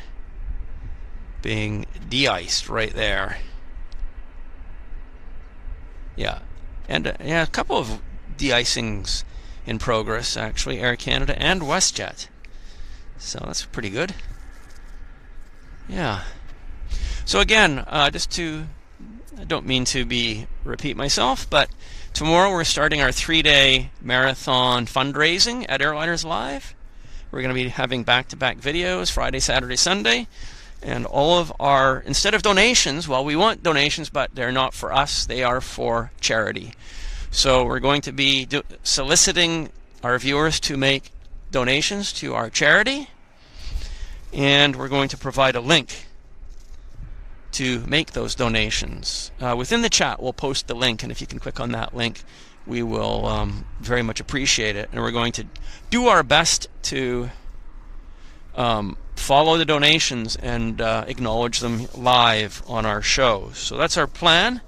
being de-iced right there. Yeah. And yeah, a couple of de-icings in progress, actually, Air Canada and Westjet. So that's pretty good. Yeah. So again, I don't mean to repeat myself, but tomorrow we're starting our 3-day marathon fundraising at Airliners Live. We're going to be having back-to-back videos, Friday, Saturday, Sunday. And all of our, instead of donations, well, we want donations, but they're not for us, they are for charity. So we're going to be soliciting our viewers to make donations to our charity, and we're going to provide a link to make those donations. Within the chat, we'll post the link, and if you can click on that link, we will very much appreciate it. And we're going to do our best to follow the donations and acknowledge them live on our show. So that's our plan.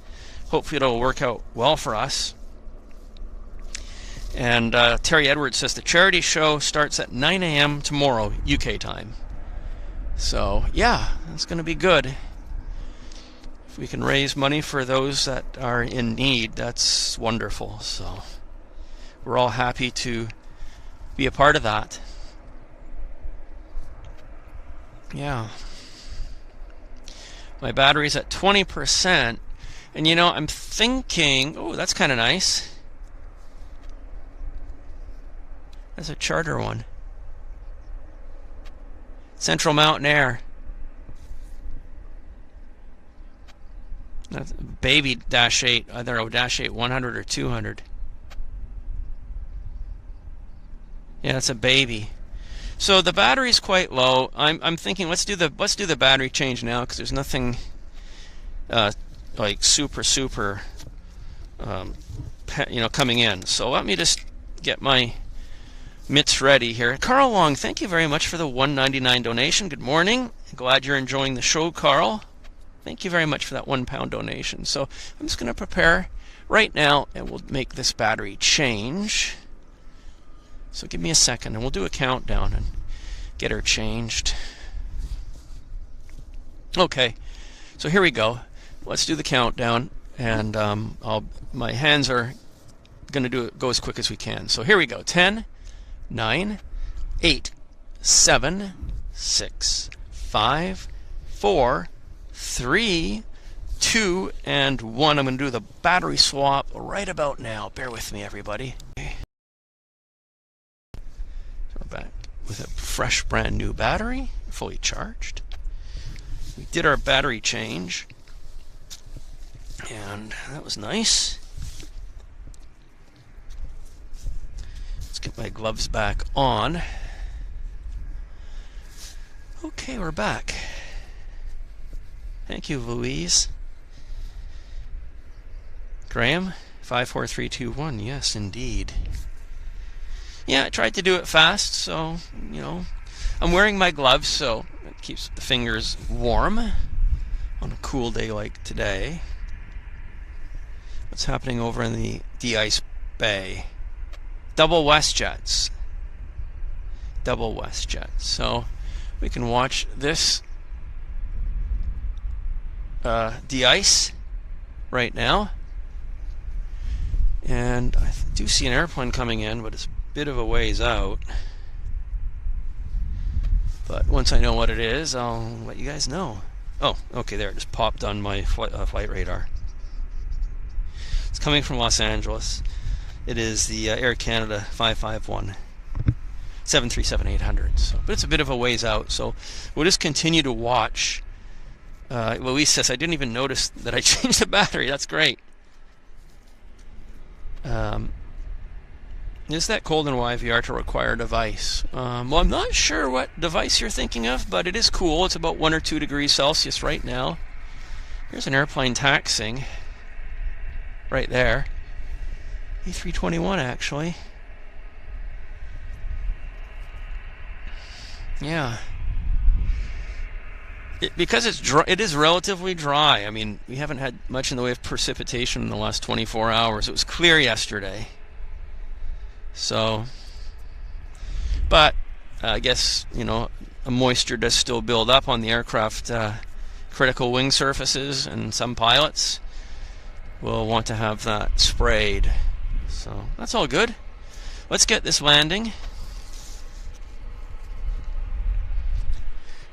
Hopefully it'll work out well for us. And Terry Edwards says the charity show starts at 9 a.m. tomorrow, UK time. So yeah, that's going to be good. If we can raise money for those that are in need, that's wonderful. So we're all happy to be a part of that. Yeah. My battery's at 20%. And you know, I'm thinking, oh, that's kind of nice. That's a charter one. Central Mountain Air. That's a baby Dash 8. I don't know, Dash 8 100 or 200. Yeah, it's a baby. So the battery's quite low. I'm thinking let's do the battery change now, because there's nothing like super coming in. So let me just get my mitts ready here. Carl Long, thank you very much for the $1.99 donation. Good morning. Glad you're enjoying the show, Carl. Thank you very much for that £1 donation. So I'm just going to prepare right now, and we'll make this battery change. So give me a second, and we'll do a countdown and get her changed. Okay, so here we go. Let's do the countdown, and my hands are going to go as quick as we can. So here we go. 10, 9, 8, 7, 6, 5, 4, 3, 2, and 1. I'm going to do the battery swap right about now. Bear with me, everybody. Okay. So we're back with a fresh, brand new battery, fully charged. We did our battery change, and that was nice. Let's get my gloves back on. Okay, we're back. Thank you, Louise. Graham, 54321. Yes, indeed. Yeah, I tried to do it fast, so, you know, I'm wearing my gloves, so it keeps the fingers warm on a cool day like today. What's happening over in the de-ice bay? Double Westjets. Double Westjets. So we can watch this de-ice right now. And I do see an airplane coming in, but it's a bit of a ways out. But once I know what it is, I'll let you guys know. Oh, okay, there, it just popped on my flight radar. It's coming from Los Angeles. It is the Air Canada 551 737-800. So, but it's a bit of a ways out, so we'll just continue to watch. Louise says, I didn't even notice that I changed the battery. That's great. Is that cold in YVR to require a device? Well, I'm not sure what device you're thinking of, but it is cool. It's about 1 or 2 degrees Celsius right now. Here's an airplane taxiing right there. A321, actually. Yeah. Because it's dry, it is relatively dry. I mean, we haven't had much in the way of precipitation in the last 24 hours. It was clear yesterday. So, but I guess, you know, moisture does still build up on the aircraft critical wing surfaces, and some pilots will want to have that sprayed. So that's all good. Let's get this landing.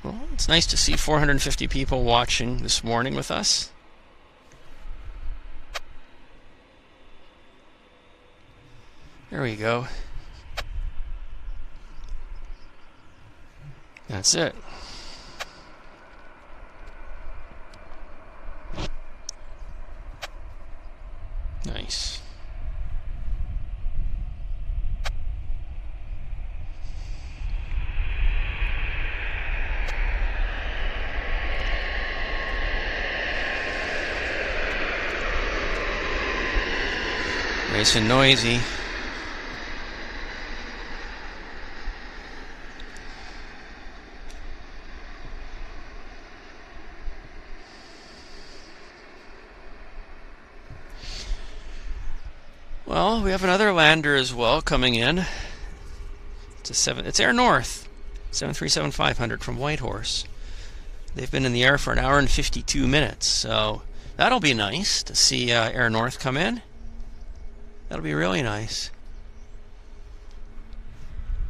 Well, it's nice to see 450 people watching this morning with us. There we go. That's it. Nice. Nice and noisy. Well, we have another lander as well coming in. It's Air North 737-500 from Whitehorse. They've been in the air for 1 hour and 52 minutes, so that'll be nice to see Air North come in. That'll be really nice.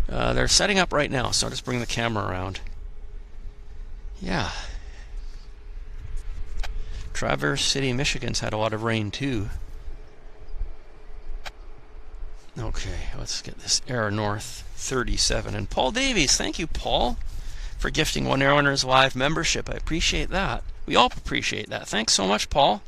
They're setting up right now, so I'll just bring the camera around. Yeah. Traverse City, Michigan's had a lot of rain too. Okay, let's get this Air North 37. And Paul Davies, thank you, Paul, for gifting one Airliners Live membership. I appreciate that. We all appreciate that. Thanks so much, Paul.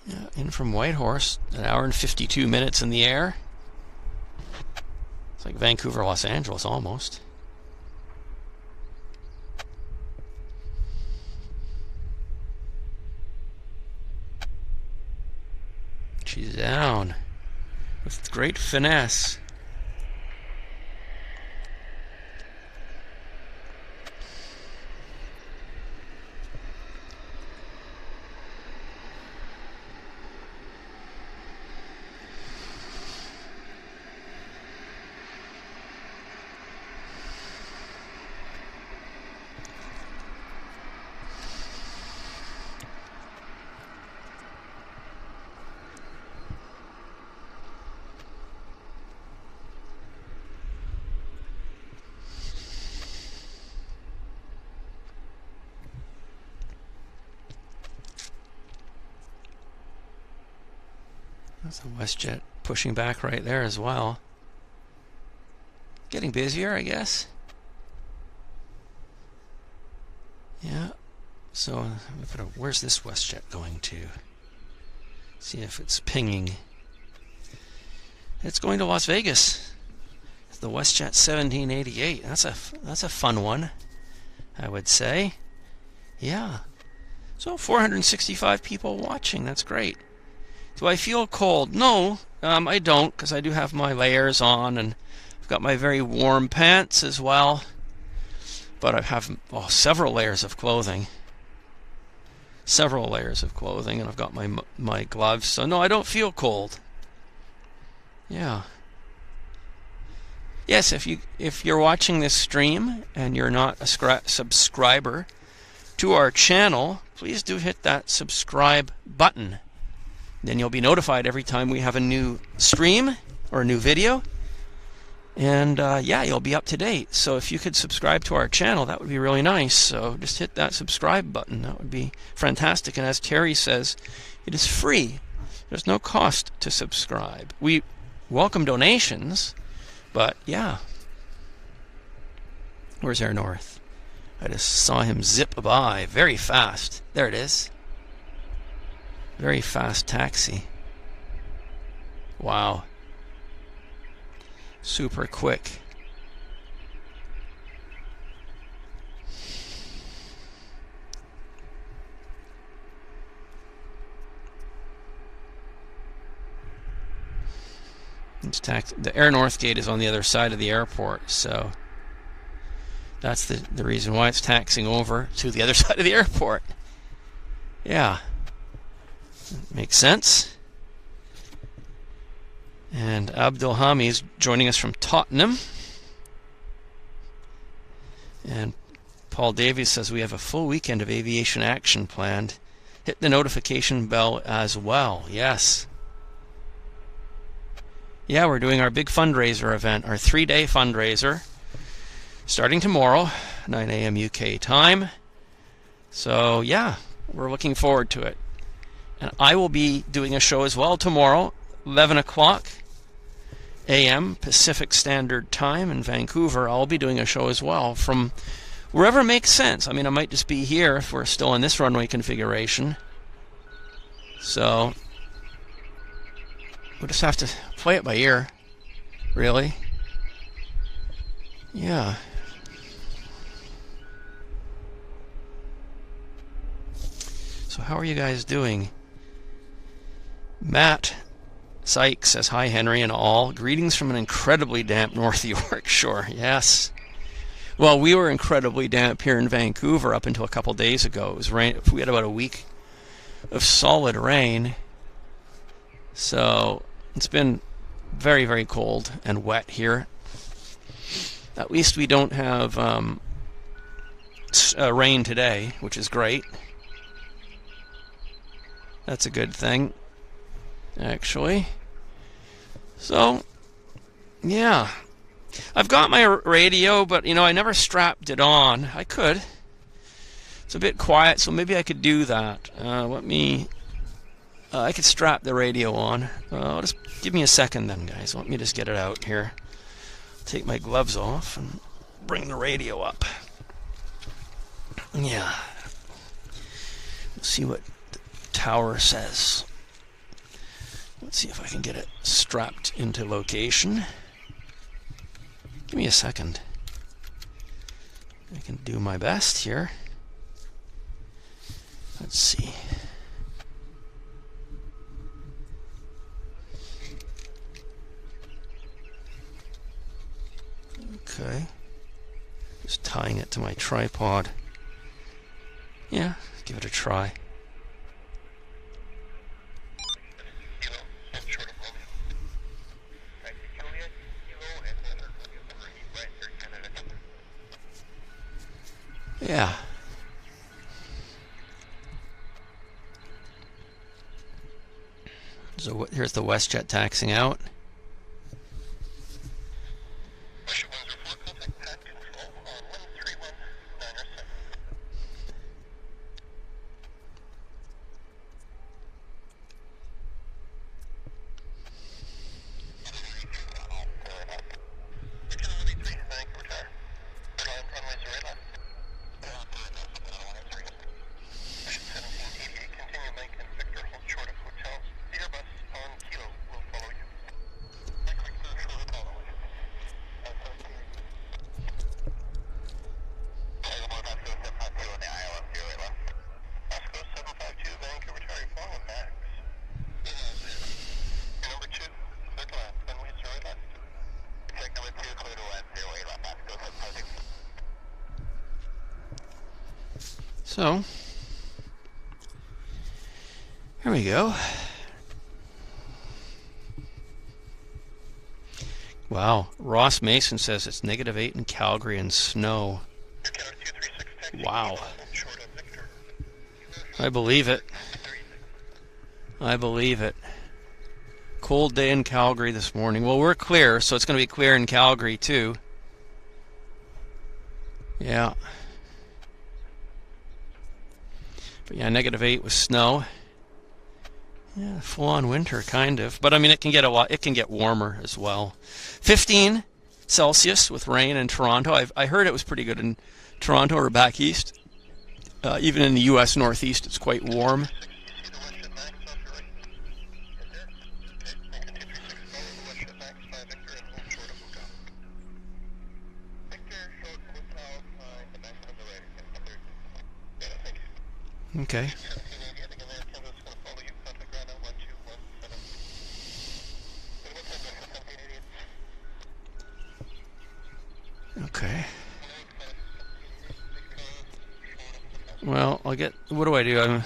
Yeah, in from Whitehorse, 1 hour and 52 minutes in the air. It's like Vancouver, Los Angeles almost. She's down with great finesse. That's a Westjet pushing back right there as well. Getting busier, I guess. Yeah. So, where's this Westjet going to? See if it's pinging. It's going to Las Vegas. It's the Westjet 1788. That's a fun one, I would say. Yeah. So 465 people watching. That's great. Do I feel cold? No, I don't, because I do have my layers on, and I've got my very warm pants as well. But I have several layers of clothing. Several layers of clothing, and I've got my gloves. So no, I don't feel cold. Yeah. Yes, if you're watching this stream and you're not a subscriber to our channel, please do hit that subscribe button. Then you'll be notified every time we have a new stream or a new video. And yeah, you'll be up to date. So if you could subscribe to our channel, that would be really nice. So just hit that subscribe button. That would be fantastic. And as Terry says, it is free. There's no cost to subscribe. We welcome donations, but yeah. Where's Air North? I just saw him zip by very fast. There it is. Very fast taxi. Wow. Super quick. The Air North gate is on the other side of the airport, so that's the reason why it's taxiing over to the other side of the airport. Yeah. Makes sense. And Abdul Hami's joining us from Tottenham. And Paul Davies says we have a full weekend of aviation action planned. Hit the notification bell as well. Yes. Yeah, we're doing our big fundraiser event, our 3-day fundraiser, starting tomorrow, 9 a.m. UK time. So, yeah, we're looking forward to it. And I will be doing a show as well tomorrow, 11 o'clock a.m. Pacific Standard Time in Vancouver. I'll be doing a show as well from wherever makes sense. I mean, I might just be here if we're still in this runway configuration. So we'll just have to play it by ear, really. Yeah. So how are you guys doing? Matt Sykes says, hi Henry and all. Greetings from an incredibly damp North Yorkshire. Yes. Well, we were incredibly damp here in Vancouver up until a couple days ago. It was rain. We had about a week of solid rain. So it's been very, very cold and wet here. At least we don't have rain today, which is great. That's a good thing, actually. So, yeah. I've got my radio, but, you know, I never strapped it on. I could. It's a bit quiet, so maybe I could do that. I could strap the radio on. Just give me a second then, guys. Let me just get it out here. Take my gloves off and bring the radio up. Yeah. Let's see what the tower says. Let's see if I can get it strapped into location. Give me a second. I can do my best here. Let's see. Okay. Just tying it to my tripod. Yeah, give it a try. Yeah. So here's the Westjet taxiing out. So, here we go. Wow, Ross Mason says it's -8 in Calgary and snow. Wow. I believe it. I believe it. Cold day in Calgary this morning. Well, we're clear, so it's going to be clear in Calgary too. Yeah. But yeah, -8 with snow. Yeah, full-on winter, kind of. But I mean, it can get warmer as well. 15 Celsius with rain in Toronto. I heard it was pretty good in Toronto or back east. Even in the U.S. Northeast, it's quite warm. Okay. Okay. Well, I'll get. What do I do? I'm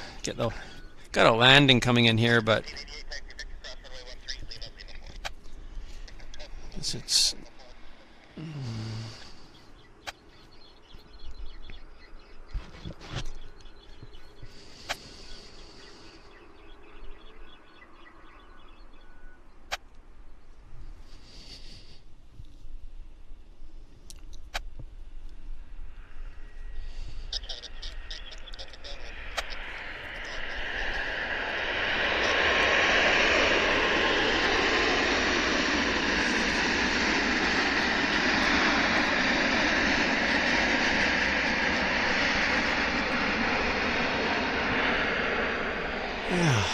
got a landing coming in here, but it's. Yeah.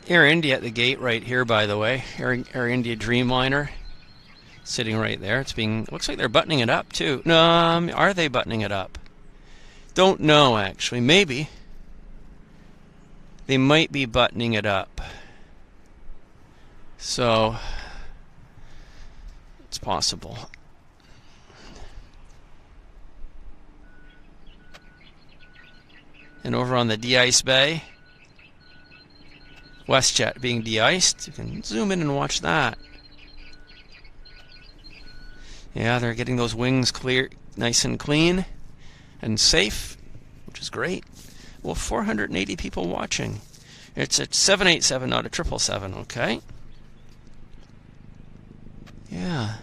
Air India at the gate right here, by the way. Air India Dreamliner sitting right there. Looks like they're buttoning it up too. No, are they buttoning it up? Don't know actually. Maybe. They might be buttoning it up. So possible. And over on the de-ice bay, Westjet being de-iced. You can zoom in and watch that. Yeah, they're getting those wings clear, nice and clean and safe, which is great. Well, 480 people watching. It's a 787, not a 777, okay? Yeah.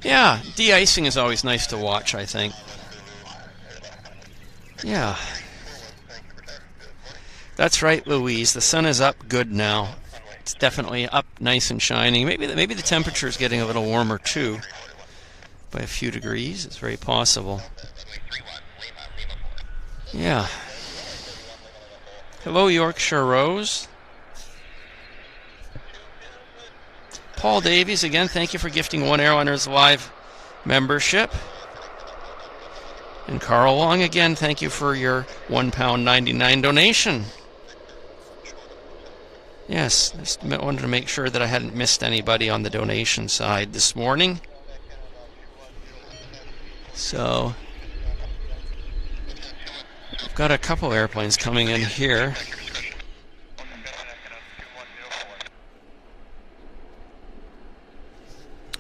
Yeah, de-icing is always nice to watch, I think. Yeah. That's right, Louise. The sun is up good now. It's definitely up nice and shining. Maybe the temperature is getting a little warmer too. By a few degrees. It's very possible. Yeah. Hello, Yorkshire Rose. Paul Davies, again, thank you for gifting one Airliners Live membership. And Carl Long, again, thank you for your £1.99 donation. Yes, I just wanted to make sure that I hadn't missed anybody on the donation side this morning. So, I've got a couple airplanes coming in here.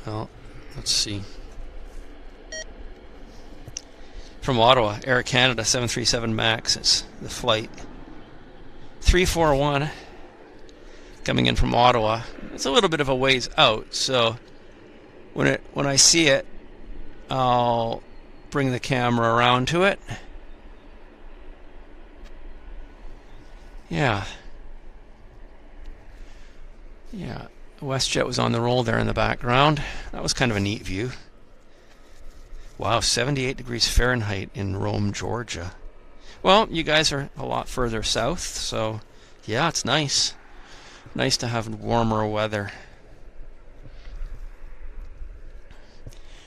Well, let's see. From Ottawa, Air Canada 737 MAX. It's the flight 341 coming in from Ottawa. It's a little bit of a ways out, so when I see it, I'll bring the camera around to it. Yeah. Yeah. Westjet was on the roll there in the background. That was kind of a neat view. Wow, 78 degrees Fahrenheit in Rome, Georgia. Well, you guys are a lot further south, so yeah, it's nice. Nice to have warmer weather.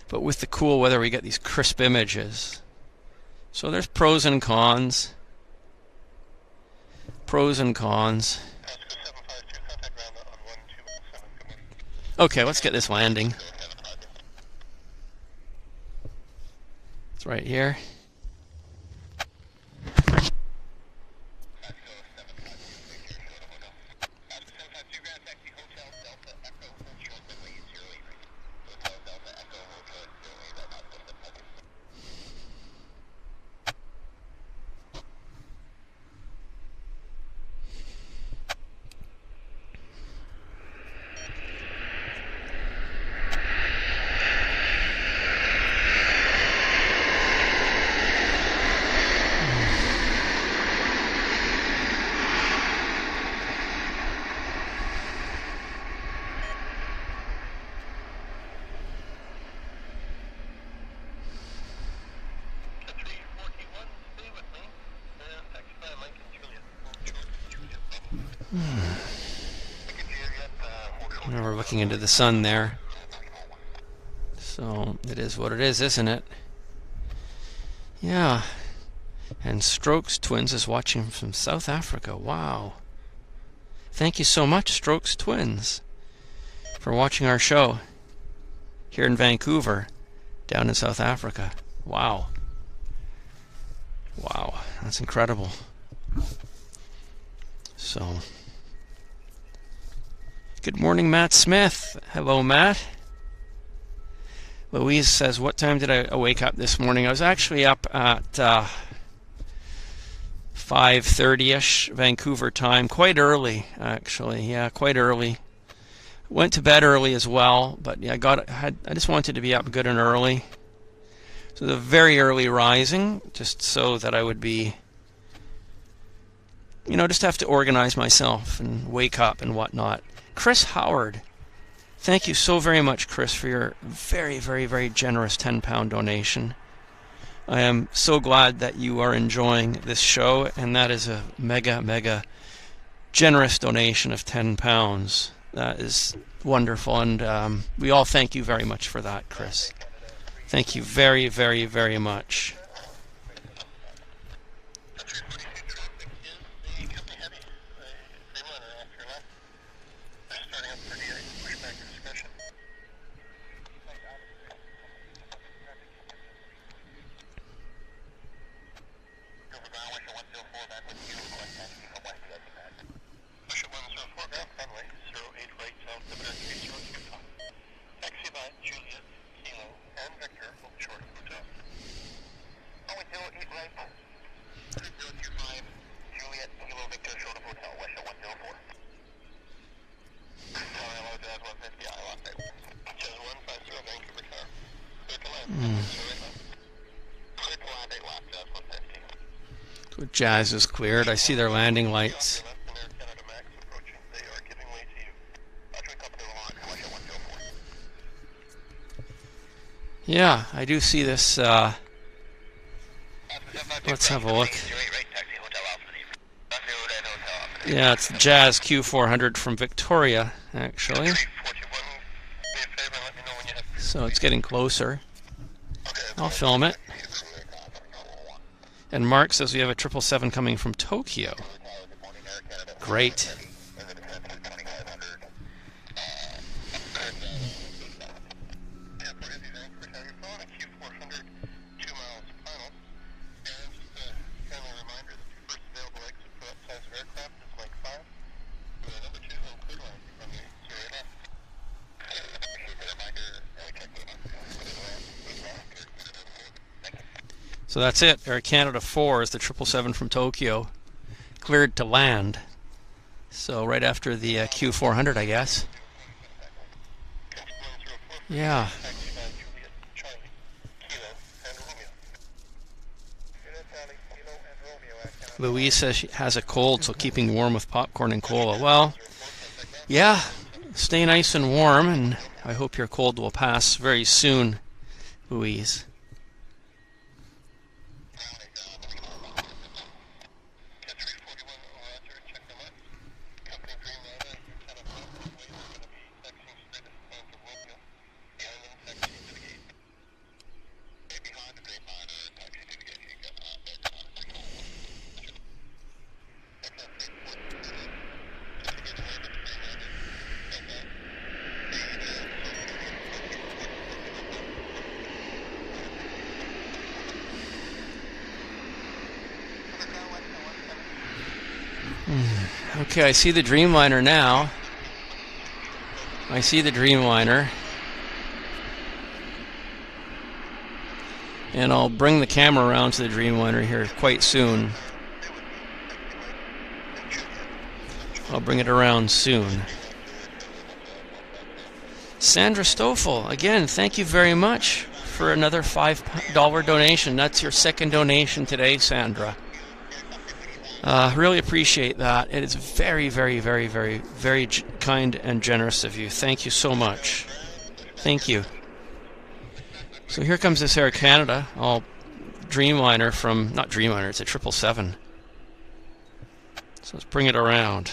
But with the cool weather, we get these crisp images. So there's pros and cons. Pros and cons. Okay, let's get this landing. It's right here. Now we're looking into the sun there. So it is what it is, isn't it? Yeah. And Strokes Twins is watching from South Africa. Wow. Thank you so much, Strokes Twins, for watching our show here in Vancouver, down in South Africa. Wow. Wow. That's incredible. So, good morning, Matt Smith. Hello, Matt. Louise says, what time did I wake up this morning? I was actually up at 5:30ish Vancouver time. Quite early, actually. Yeah, quite early. Went to bed early as well, but yeah, I just wanted to be up good and early. So the very early rising, just so that I would be, just have to organize myself and wake up and whatnot. Chris Howard, thank you so very much, Chris, for your very, very, very generous £10 donation. I am so glad that you are enjoying this show, and that is a mega, mega generous donation of £10. That is wonderful, and we all thank you very much for that, Chris. Thank you very, very, very much. So Jazz is cleared. I see their landing lights. Yeah, I do see this. Let's have a look. Yeah, it's the Jazz Q400 from Victoria, actually. So it's getting closer. I'll film it. And Mark says we have a 777 coming from Tokyo. Great. So that's it. Air Canada 4 is the 777 from Tokyo, cleared to land. So right after the Q400, I guess. Yeah. Louise says she has a cold, so keeping warm with popcorn and cola. Well, yeah, stay nice and warm, and I hope your cold will pass very soon, Louise. Okay, I see the Dreamliner now. I see the Dreamliner. And I'll bring the camera around to the Dreamliner here quite soon. I'll bring it around soon. Sandra Stoffel, again, thank you very much for another $5 donation. That's your second donation today, Sandra. Really appreciate that. It is very, very, very, very, very kind and generous of you. Thank you so much. Thank you. So here comes this Air Canada, all Dreamliner from, not Dreamliner, it's a 777. So let's bring it around.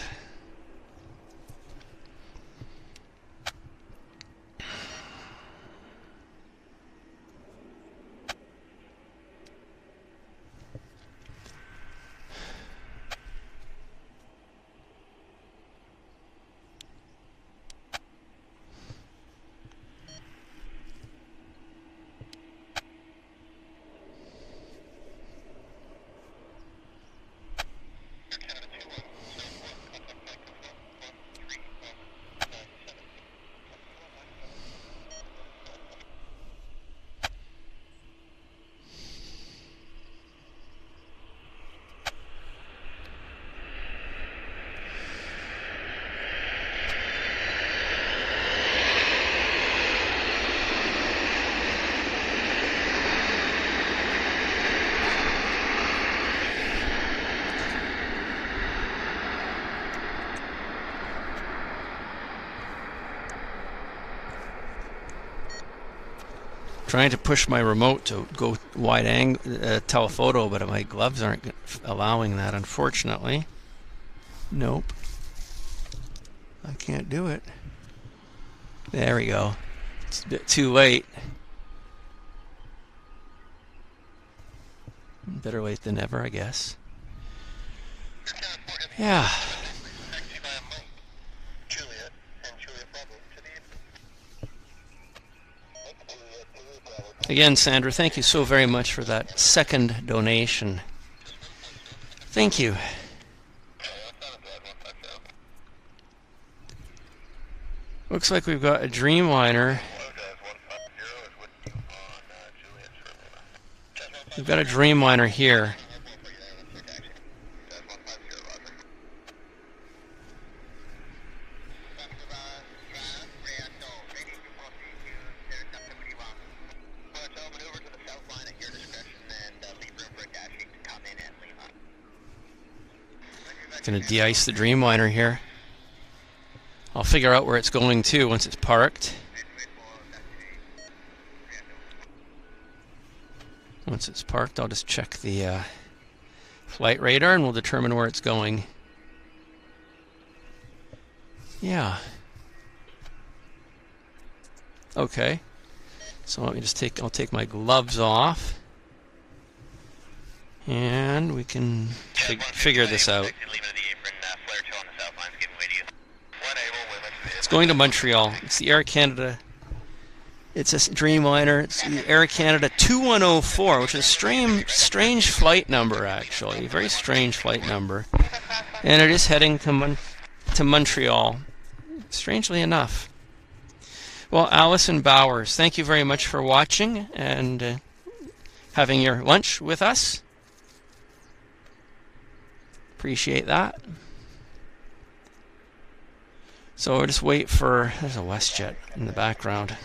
Trying to push my remote to go wide angle telephoto, but my gloves aren't allowing that, unfortunately. Nope. I can't do it. There we go. It's a bit too late. Better late than never, I guess. Yeah. Again, Sandra, thank you so very much for that second donation. Thank you. Looks like we've got a Dreamliner. We've got a Dreamliner here. Gonna de-ice the Dreamliner here. I'll figure out where it's going to once it's parked. Once it's parked, I'll just check the flight radar and we'll determine where it's going. Yeah. Okay. So let me just I'll take my gloves off. And we can figure this out. It's going to Montreal. It's the Air Canada. It's a Dreamliner. It's the Air Canada 2104, which is a strange flight number, actually. Very strange flight number. And it is heading to Montreal, strangely enough. Well, Allison Bowers, thank you very much for watching and having your lunch with us. Appreciate that. So we'll just wait for... There's a Westjet in the background.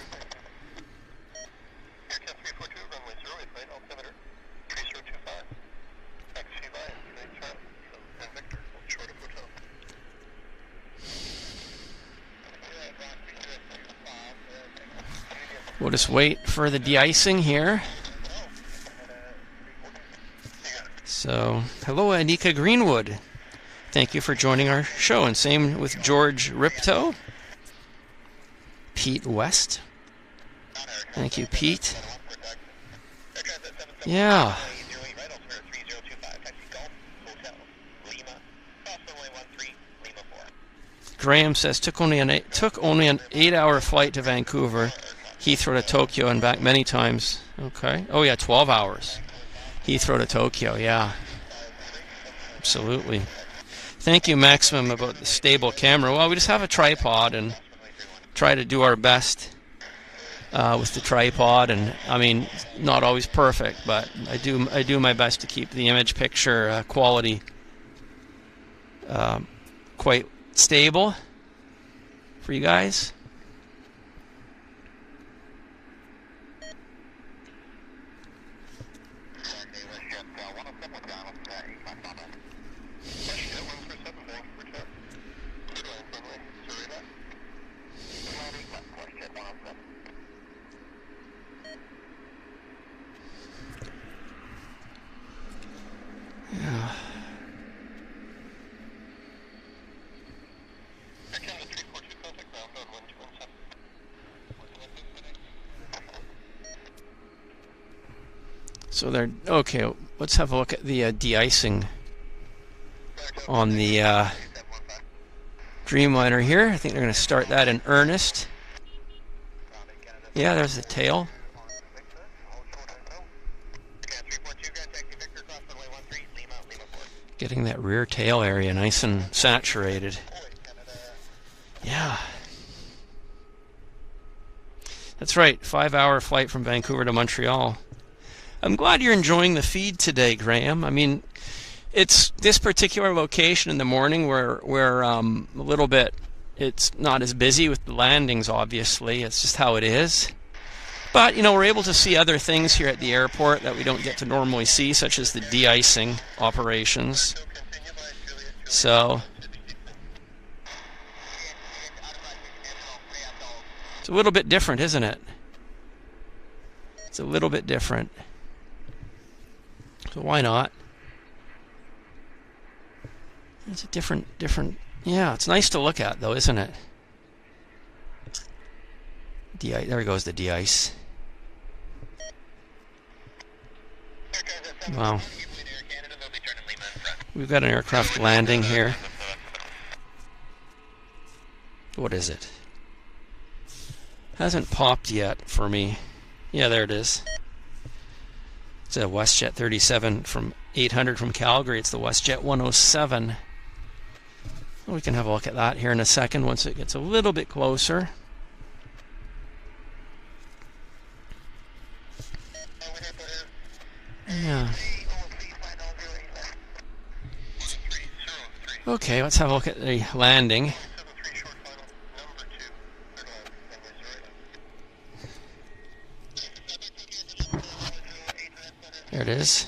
We'll just wait for the de-icing here. So, hello Anika Greenwood. Thank you for joining our show. And same with George Ripto. Pete West. Thank you, Pete. Yeah. Graham says took only an 8-hour flight to Vancouver, Heathrow to Tokyo and back many times. Okay. Oh yeah, 12 hours. Heathrow to Tokyo, yeah. Absolutely. Thank you, Maximum, about the stable camera. Well, we just have a tripod and try to do our best with the tripod. And I mean, not always perfect, but I do my best to keep the image picture quality quite stable for you guys. Yeah. So they're okay. Let's have a look at the de-icing on the Dreamliner here. I think they're going to start that in earnest. Yeah, there's the tail. Getting that rear tail area nice and saturated. Yeah. That's right, 5-hour flight from Vancouver to Montreal. I'm glad you're enjoying the feed today, Graham. I mean, it's this particular location in the morning where a little bit, it's not as busy with the landings, obviously. It's just how it is. But, you know, we're able to see other things here at the airport that we don't get to normally see, such as the de-icing operations. So, it's a little bit different, isn't it? It's a little bit different. So why not? It's a different, yeah, it's nice to look at though, isn't it? There goes the de-ice. Wow. We've got an aircraft landing here. What is it? Hasn't popped yet for me. Yeah, there it is. It's a Westjet 37 from 800 from Calgary. It's the Westjet 107. We can have a look at that here in a second once it gets a little bit closer. Yeah. Okay, let's have a look at the landing. There it is.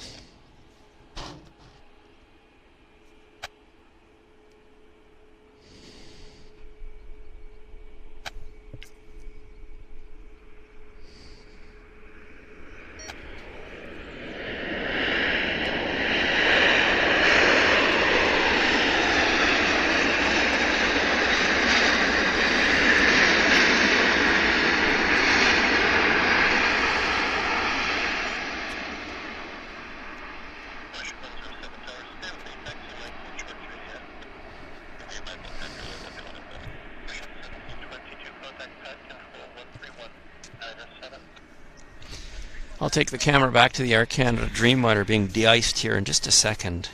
I'll take the camera back to the Air Canada Dreamliner being de-iced here in just a second.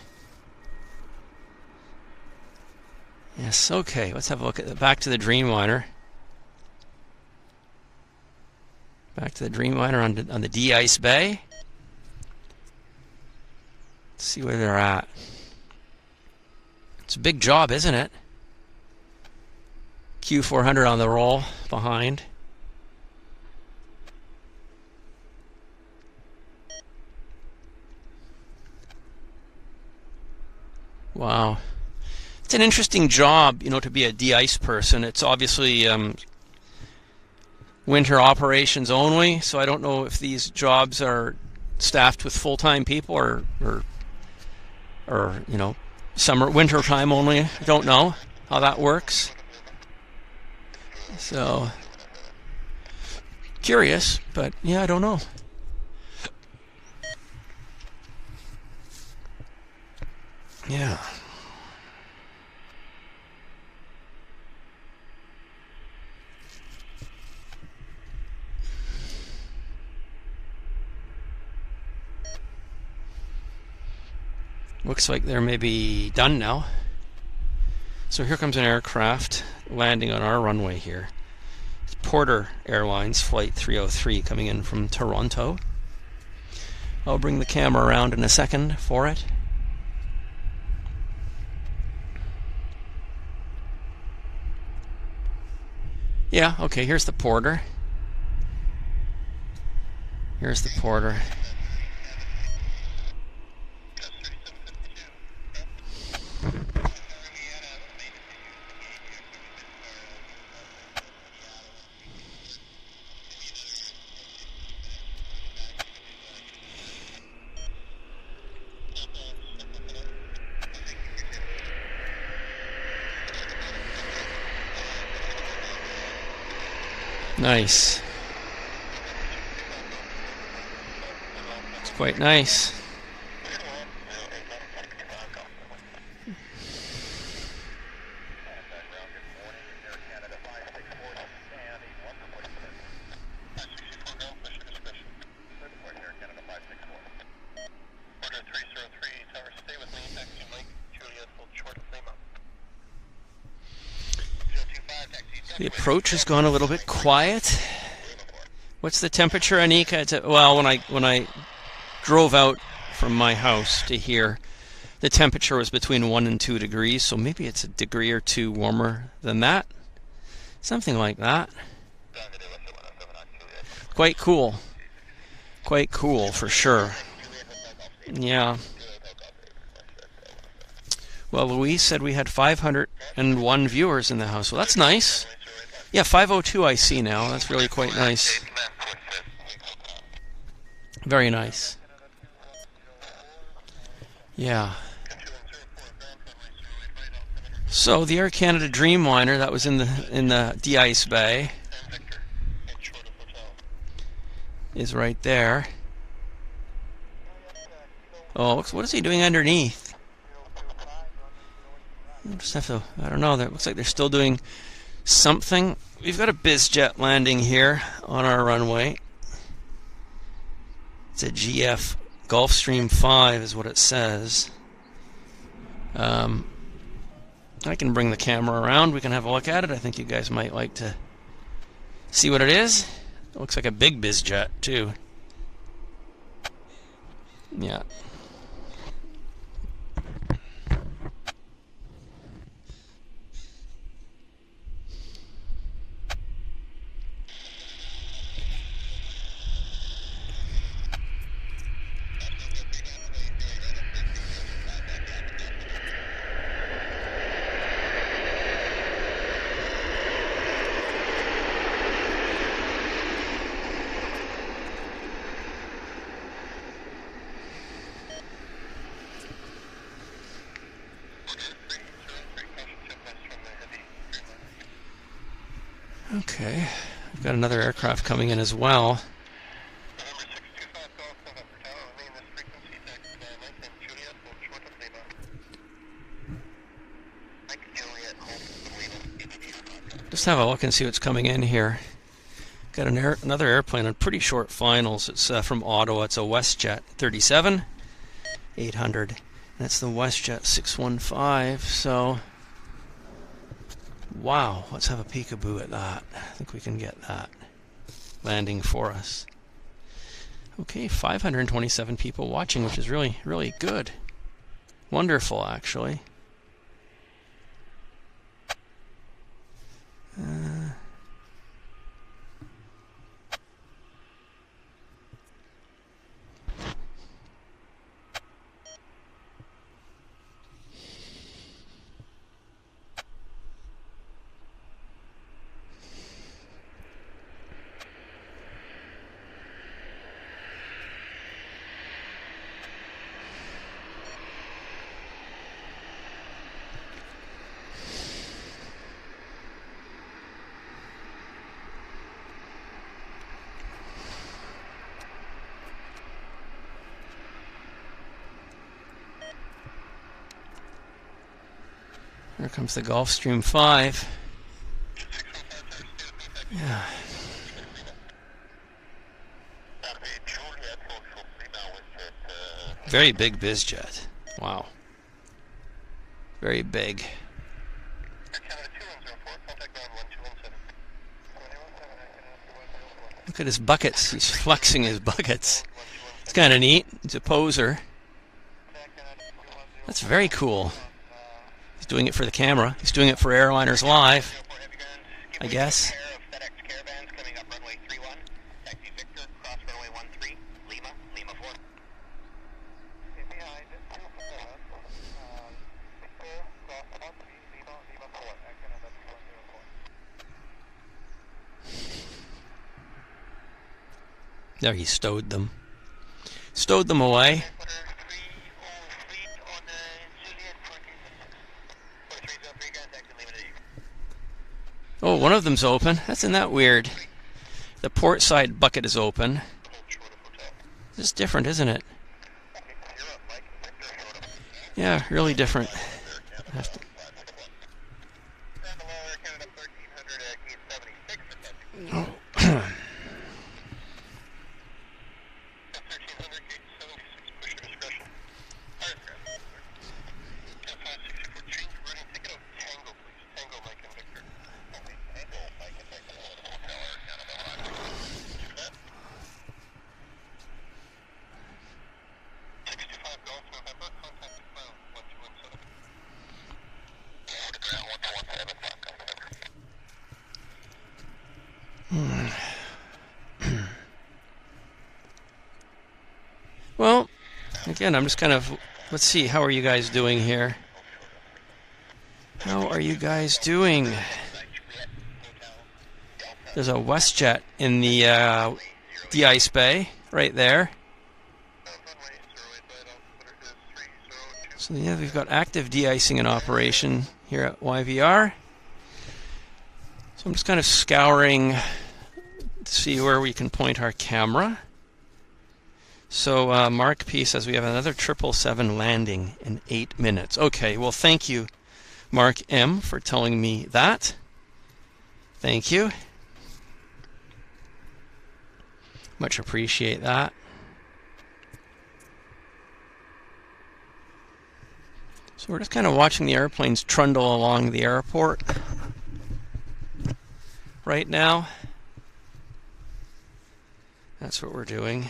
Yes, okay, let's have a look at back to the Dreamliner. Back to the Dreamliner on the de-ice bay. Let's see where they're at. It's a big job, isn't it? Q400 on the roll behind. Wow. It's an interesting job, you know, to be a de-ice person. It's obviously winter operations only, so I don't know if these jobs are staffed with full-time people or you know, winter time only. I don't know how that works. So curious, but yeah, I don't know. Yeah. Looks like they're maybe done now. So here comes an aircraft landing on our runway here. It's Porter Airlines Flight 303 coming in from Toronto. I'll bring the camera around in a second for it. Yeah, okay, here's the Porter. Here's the Porter. Nice. It's quite nice. The approach has gone a little bit quiet. What's the temperature, Anika? Well, when I drove out from my house to here, the temperature was between 1 and 2 degrees, so maybe it's a degree or two warmer than that. Something like that. Quite cool. Quite cool, for sure. Yeah. Well, Louise said we had 501 viewers in the house. Well, that's nice. Yeah, 502 I see now. That's really quite nice. Very nice. Yeah. So the Air Canada Dreamliner that was in the de-ice bay is right there. Oh, what is he doing underneath? Just have to, I don't know. That looks like they're still doing something. We've got a BizJet landing here on our runway. It's a GF Gulfstream 5 is what it says. I can bring the camera around. We can have a look at it. I think you guys might like to see what it is. It looks like a big BizJet too. Yeah. Okay, we've got another aircraft coming in as well. Just have a look and see what's coming in here. Got another airplane on pretty short finals. It's from Ottawa. It's a Westjet 37-800. That's the Westjet 615. So, wow, let's have a peekaboo at that. I think we can get that landing for us. Okay, 527 people watching, which is really, really good. Wonderful, actually. Here comes the Gulfstream 5. Yeah. Very big bizjet. Wow. Very big. Look at his buckets. He's flexing his buckets. It's kind of neat. He's a poser. That's very cool. He's doing it for the camera. He's doing it for Airliners Live, I guess. There, he stowed them. Stowed them away. Oh, one of them's open. Isn't that weird? The port side bucket is open. This is different, isn't it? Yeah, really different. Oh. Well, again, I'm just kind of, let's see, how are you guys doing here? How are you guys doing? There's a Westjet in the de-ice bay right there. So yeah, we've got active de-icing in operation here at YVR. So I'm just kind of scouring to see where we can point our camera. So Mark P says we have another 777 landing in 8 minutes. Okay, well thank you, Mark M, for telling me that. Thank you. Much appreciate that. So we're just kind of watching the airplanes trundle along the airport right now. That's what we're doing.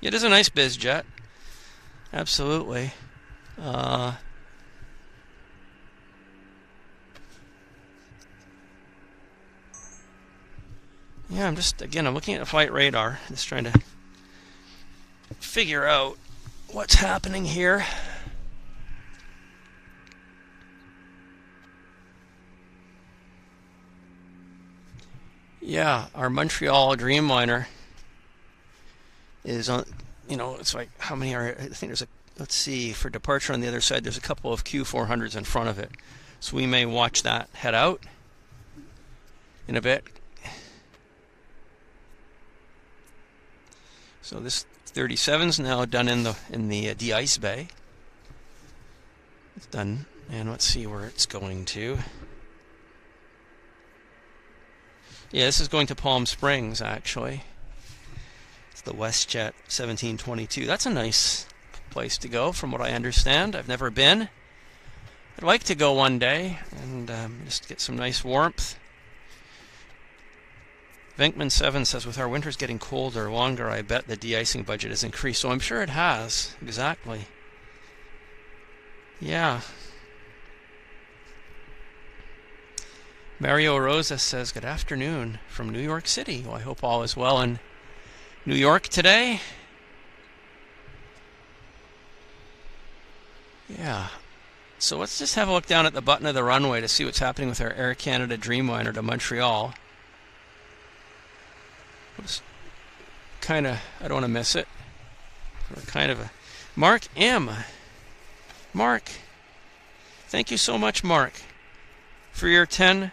It is a nice biz jet. Absolutely. Yeah, I'm looking at the flight radar, just trying to figure out what's happening here. Yeah, our Montreal Dreamliner is you know, it's like, how many are, I think there's a, let's see, for departure on the other side, there's a couple of Q400s in front of it. So we may watch that head out in a bit. So this 37's now done in the de-ice bay. It's done, and let's see where it's going to. Yeah, this is going to Palm Springs, actually. It's the Westjet 1722. That's a nice place to go, from what I understand. I've never been. I'd like to go one day and just get some nice warmth. Venkman7 says, with our winters getting colder, longer, I bet the de-icing budget has increased. So I'm sure it has, exactly. Yeah. Mario Rosa says, good afternoon from New York City. Well, I hope all is well in New York today. Yeah. So let's just have a look down at the button of the runway to see what's happening with our Air Canada Dreamliner to Montreal. Kind of, I don't want to miss it. We're kind of a Mark M. Mark, thank you so much, Mark, for your $10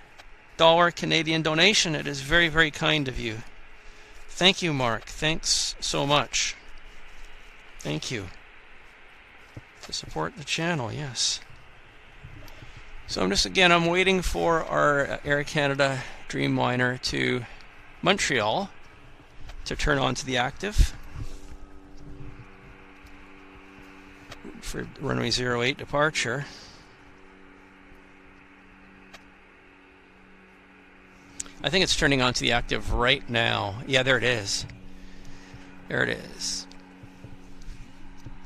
Canadian donation. It is very, very kind of you. Thank you, Mark. Thanks so much. Thank you. To support the channel, yes. So I'm waiting for our Air Canada Dreamliner to Montreal to turn on to the active for runway 08 departure. I think it's turning on to the active right now. Yeah, there it is. There it is.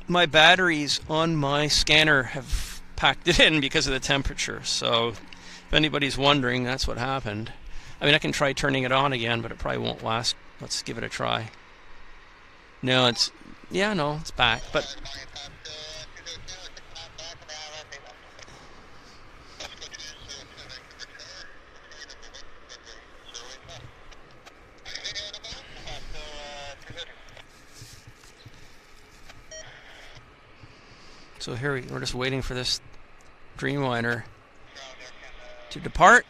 My batteries on my scanner have packed it in because of the temperature. So if anybody's wondering, that's what happened. I mean, I can try turning it on again, but it probably won't last. Let's give it a try. No, it's, yeah, no, it's back, but so here we're just waiting for this Dreamliner to depart.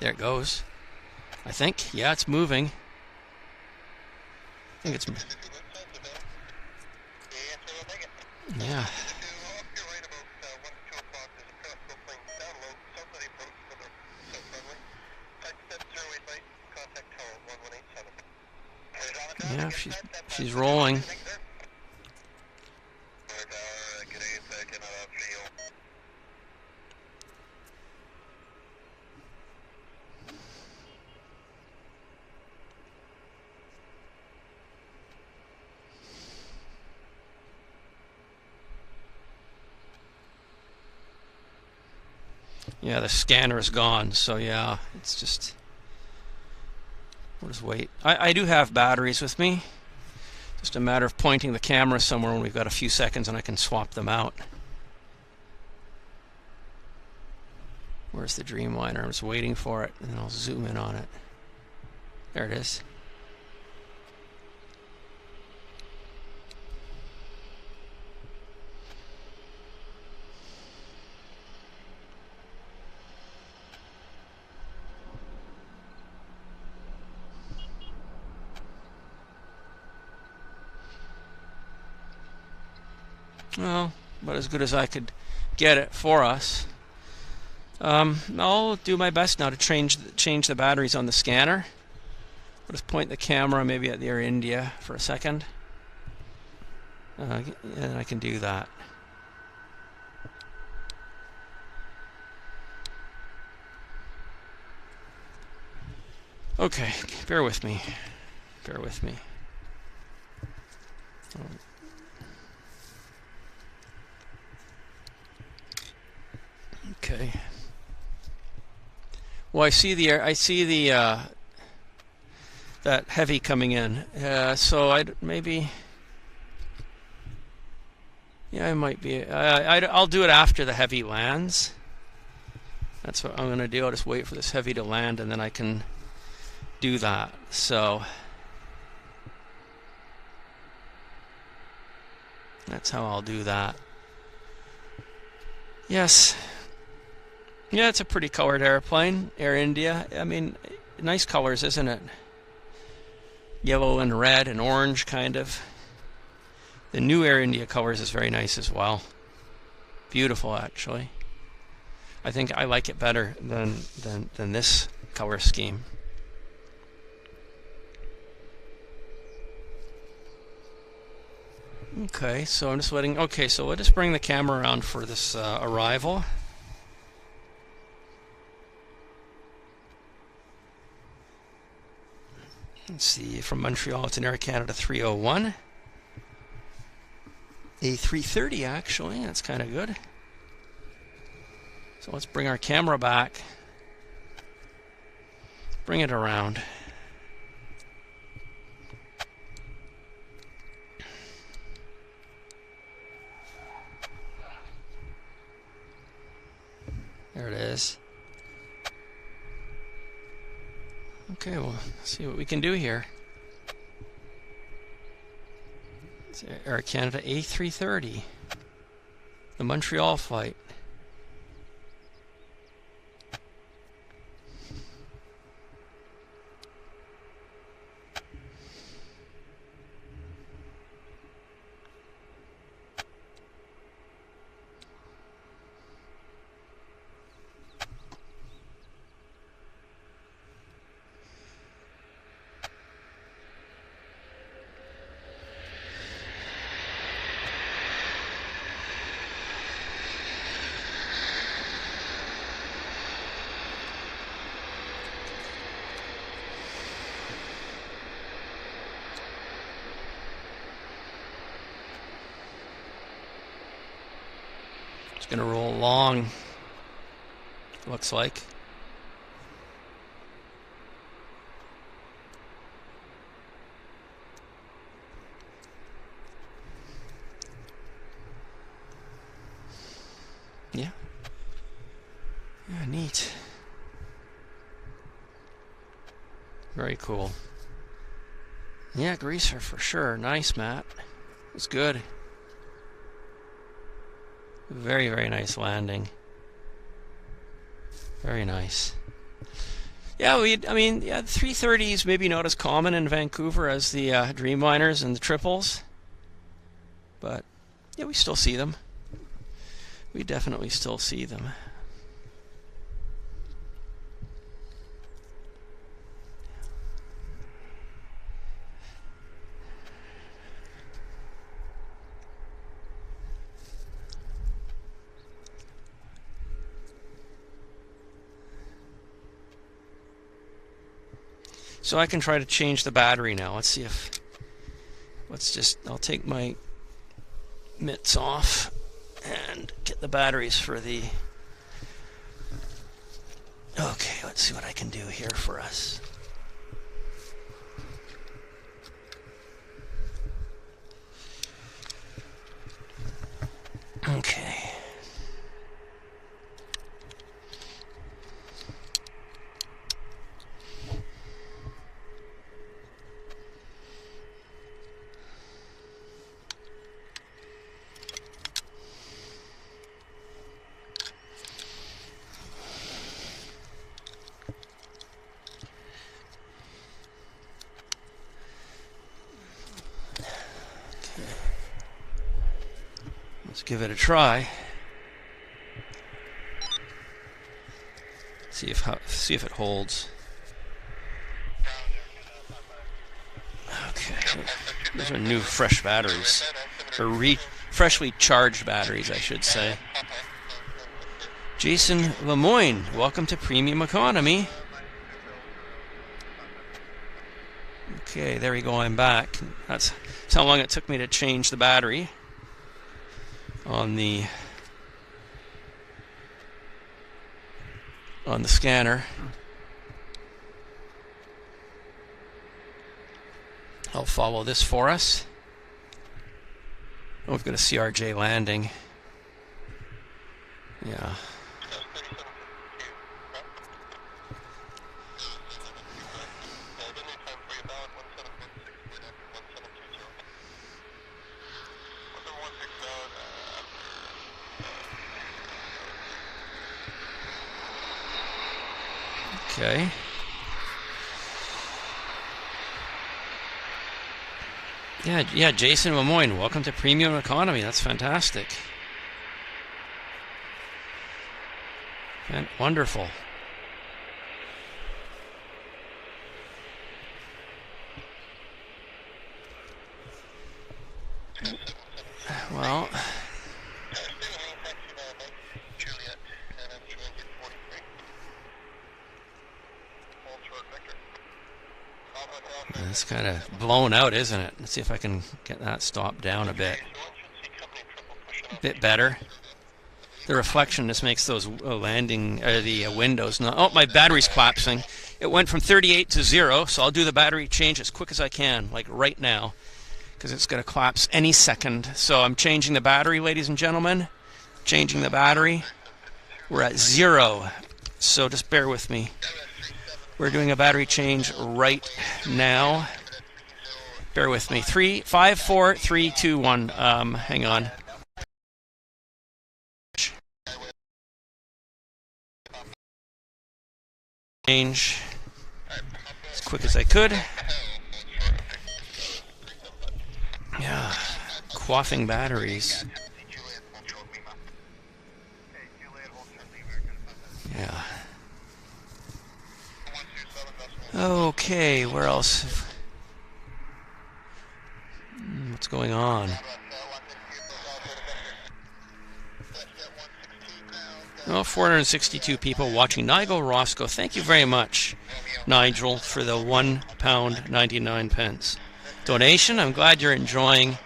There it goes. I think. Yeah, it's moving. I think it's. Yeah. Yeah, she's rolling. Yeah, the scanner is gone, so yeah, it's just, we'll just wait. I do have batteries with me. Just a matter of pointing the camera somewhere when we've got a few seconds and I can swap them out. Where's the Dreamliner? I'm just waiting for it, and I'll zoom in on it. There it is. Well, about as good as I could get it for us. I'll do my best now to change the batteries on the scanner. I'll just point the camera maybe at the Air India for a second. And I can do that. Okay, bear with me. Bear with me. Okay. Well, I see the that heavy coming in. So I'd maybe, Yeah, I might be. I'll do it after the heavy lands. That's what I'm going to do. I'll just wait for this heavy to land, and then I can do that. So that's how I'll do that. Yes. Yeah, it's a pretty colored airplane, Air India. I mean, nice colors, isn't it? Yellow and red and orange, kind of. The new Air India colors is very nice as well. Beautiful, actually. I think I like it better than this color scheme. Okay, so I'm just waiting. Okay, so we'll just bring the camera around for this arrival. Let's see, from Montreal, it's an Air Canada 301. A330, actually. That's kind of good. So let's bring our camera back. Bring it around. There it is. Okay, well, let's see what we can do here. It's Air Canada A330, the Montreal flight. It's going to roll along, looks like. Yeah. Yeah, neat. Very cool. Yeah, greaser for sure. Nice, Matt. It's good. Very, very nice landing. Very nice. Yeah, I mean, yeah, the 330s maybe not as common in Vancouver as the Dreamliners and the triples, but yeah, we still see them. We definitely still see them. So I can try to change the battery now. Let's see if, I'll take my mitts off and get the batteries for the, okay, let's see what I can do here for us. Okay. Let's give it a try. See if it holds. Okay, those are new fresh batteries, or freshly charged batteries, I should say. Jason Lemoyne, welcome to Premium Economy. Okay, there we go. I'm back. That's how long it took me to change the battery on the scanner. I'll follow this for us. Oh, we've got a CRJ landing. Yeah. Okay. Yeah, Jason Lemoyne, welcome to Premium Economy. That's fantastic. And wonderful. Well, it's kind of blown out, isn't it? Let's see if I can get that stopped down a bit. A bit better. The reflection just makes those landing, the windows not... Oh, my battery's collapsing. It went from 38 to 0, so I'll do the battery change as quick as I can, like right now, because it's going to collapse any second. So I'm changing the battery, ladies and gentlemen. Changing the battery. We're at 0, so just bear with me. We're doing a battery change right now. Bear with me. 5, 4, 3, 2, 1. Hang on. Change as quick as I could. Yeah, quaffing batteries. Yeah. Okay, where else? What's going on? Oh, 462 people watching. Nigel Roscoe, thank you very much, Nigel, for the £1.99 donation. I'm glad you're enjoying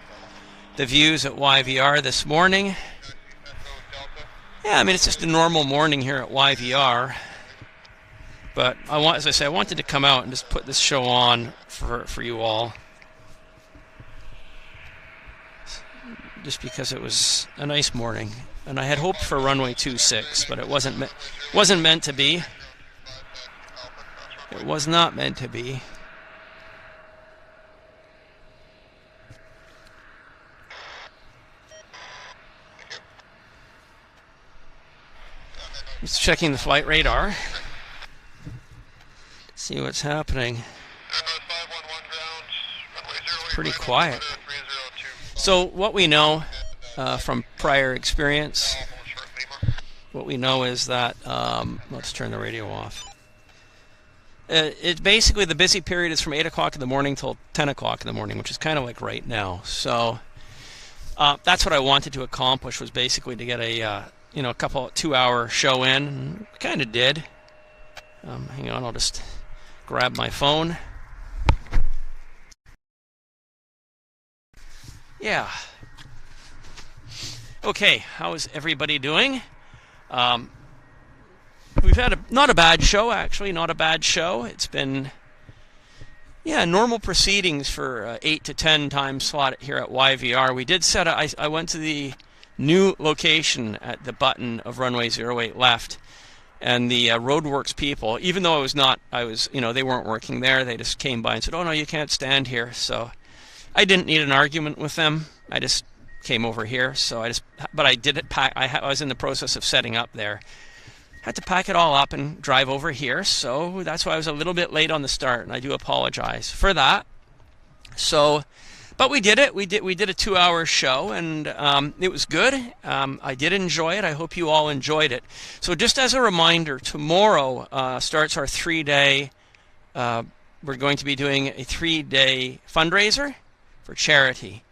the views at YVR this morning. Yeah, I mean, it's just a normal morning here at YVR. But as I say, I wanted to come out and just put this show on for you all. Just because it was a nice morning. And I had hoped for runway 26, but it wasn't meant to be. It was not meant to be. Just checking the flight radar. See what's happening. It's pretty quiet. So what we know from prior experience, what we know is that, let's turn the radio off. It's basically the busy period is from 8 o'clock in the morning till 10 o'clock in the morning, which is kind of like right now. So that's what I wanted to accomplish, was basically to get a couple 2-hour show in. Kind of did. Hang on, I'll just grab my phone. Yeah. Okay, how is everybody doing? We've had not a bad show, actually, not a bad show. It's been, normal proceedings for 8 to 10 time slot here at YVR. We did set I went to the new location at the button of runway 08 left, and the roadworks people, even though they weren't working there, they just came by and said, "Oh no, you can't stand here." So I didn't need an argument with them. I just came over here. But I did it. I was in the process of setting up there. Had to pack it all up and drive over here. So that's why I was a little bit late on the start, and I do apologize for that. So, but we did it. We did a 2-hour show, and it was good. I did enjoy it. I hope you all enjoyed it. So just as a reminder, tomorrow starts our 3-day. We're going to be doing a 3-day fundraiser for charity,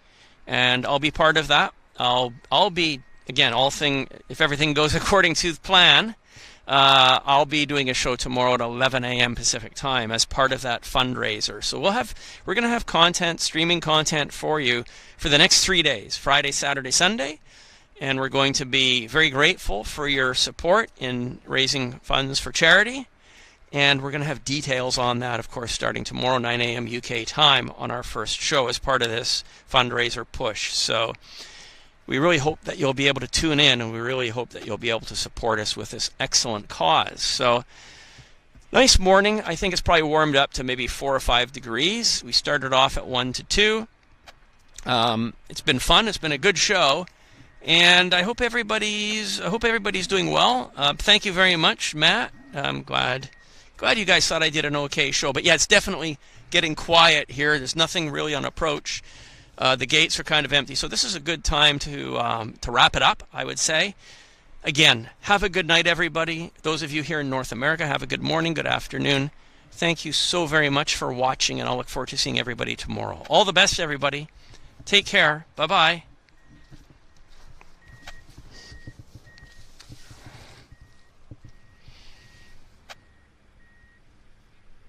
and I'll be part of that. I'll be, again, if everything goes according to the plan, I'll be doing a show tomorrow at 11 a.m. Pacific time as part of that fundraiser. So we're going to have content, streaming content for you for the next 3 days, Friday, Saturday, Sunday, and we're going to be very grateful for your support in raising funds for charity. And we're going to have details on that, of course, starting tomorrow, 9 a.m. UK time, on our first show as part of this fundraiser push. So we really hope that you'll be able to tune in, and we really hope that you'll be able to support us with this excellent cause. So, nice morning. I think it's probably warmed up to maybe 4 or 5 degrees. We started off at 1 to 2. It's been fun. It's been a good show, and I hope everybody's doing well. Thank you very much, Matt. I'm glad you guys thought I did an okay show. But yeah, it's definitely getting quiet here. There's nothing really on approach. The gates are kind of empty, so this is a good time to wrap it up, I would say. Again, have a good night, everybody. Those of you here in North America, have a good morning, good afternoon. Thank you so very much for watching, and I'll look forward to seeing everybody tomorrow. All the best, everybody. Take care. Bye-bye.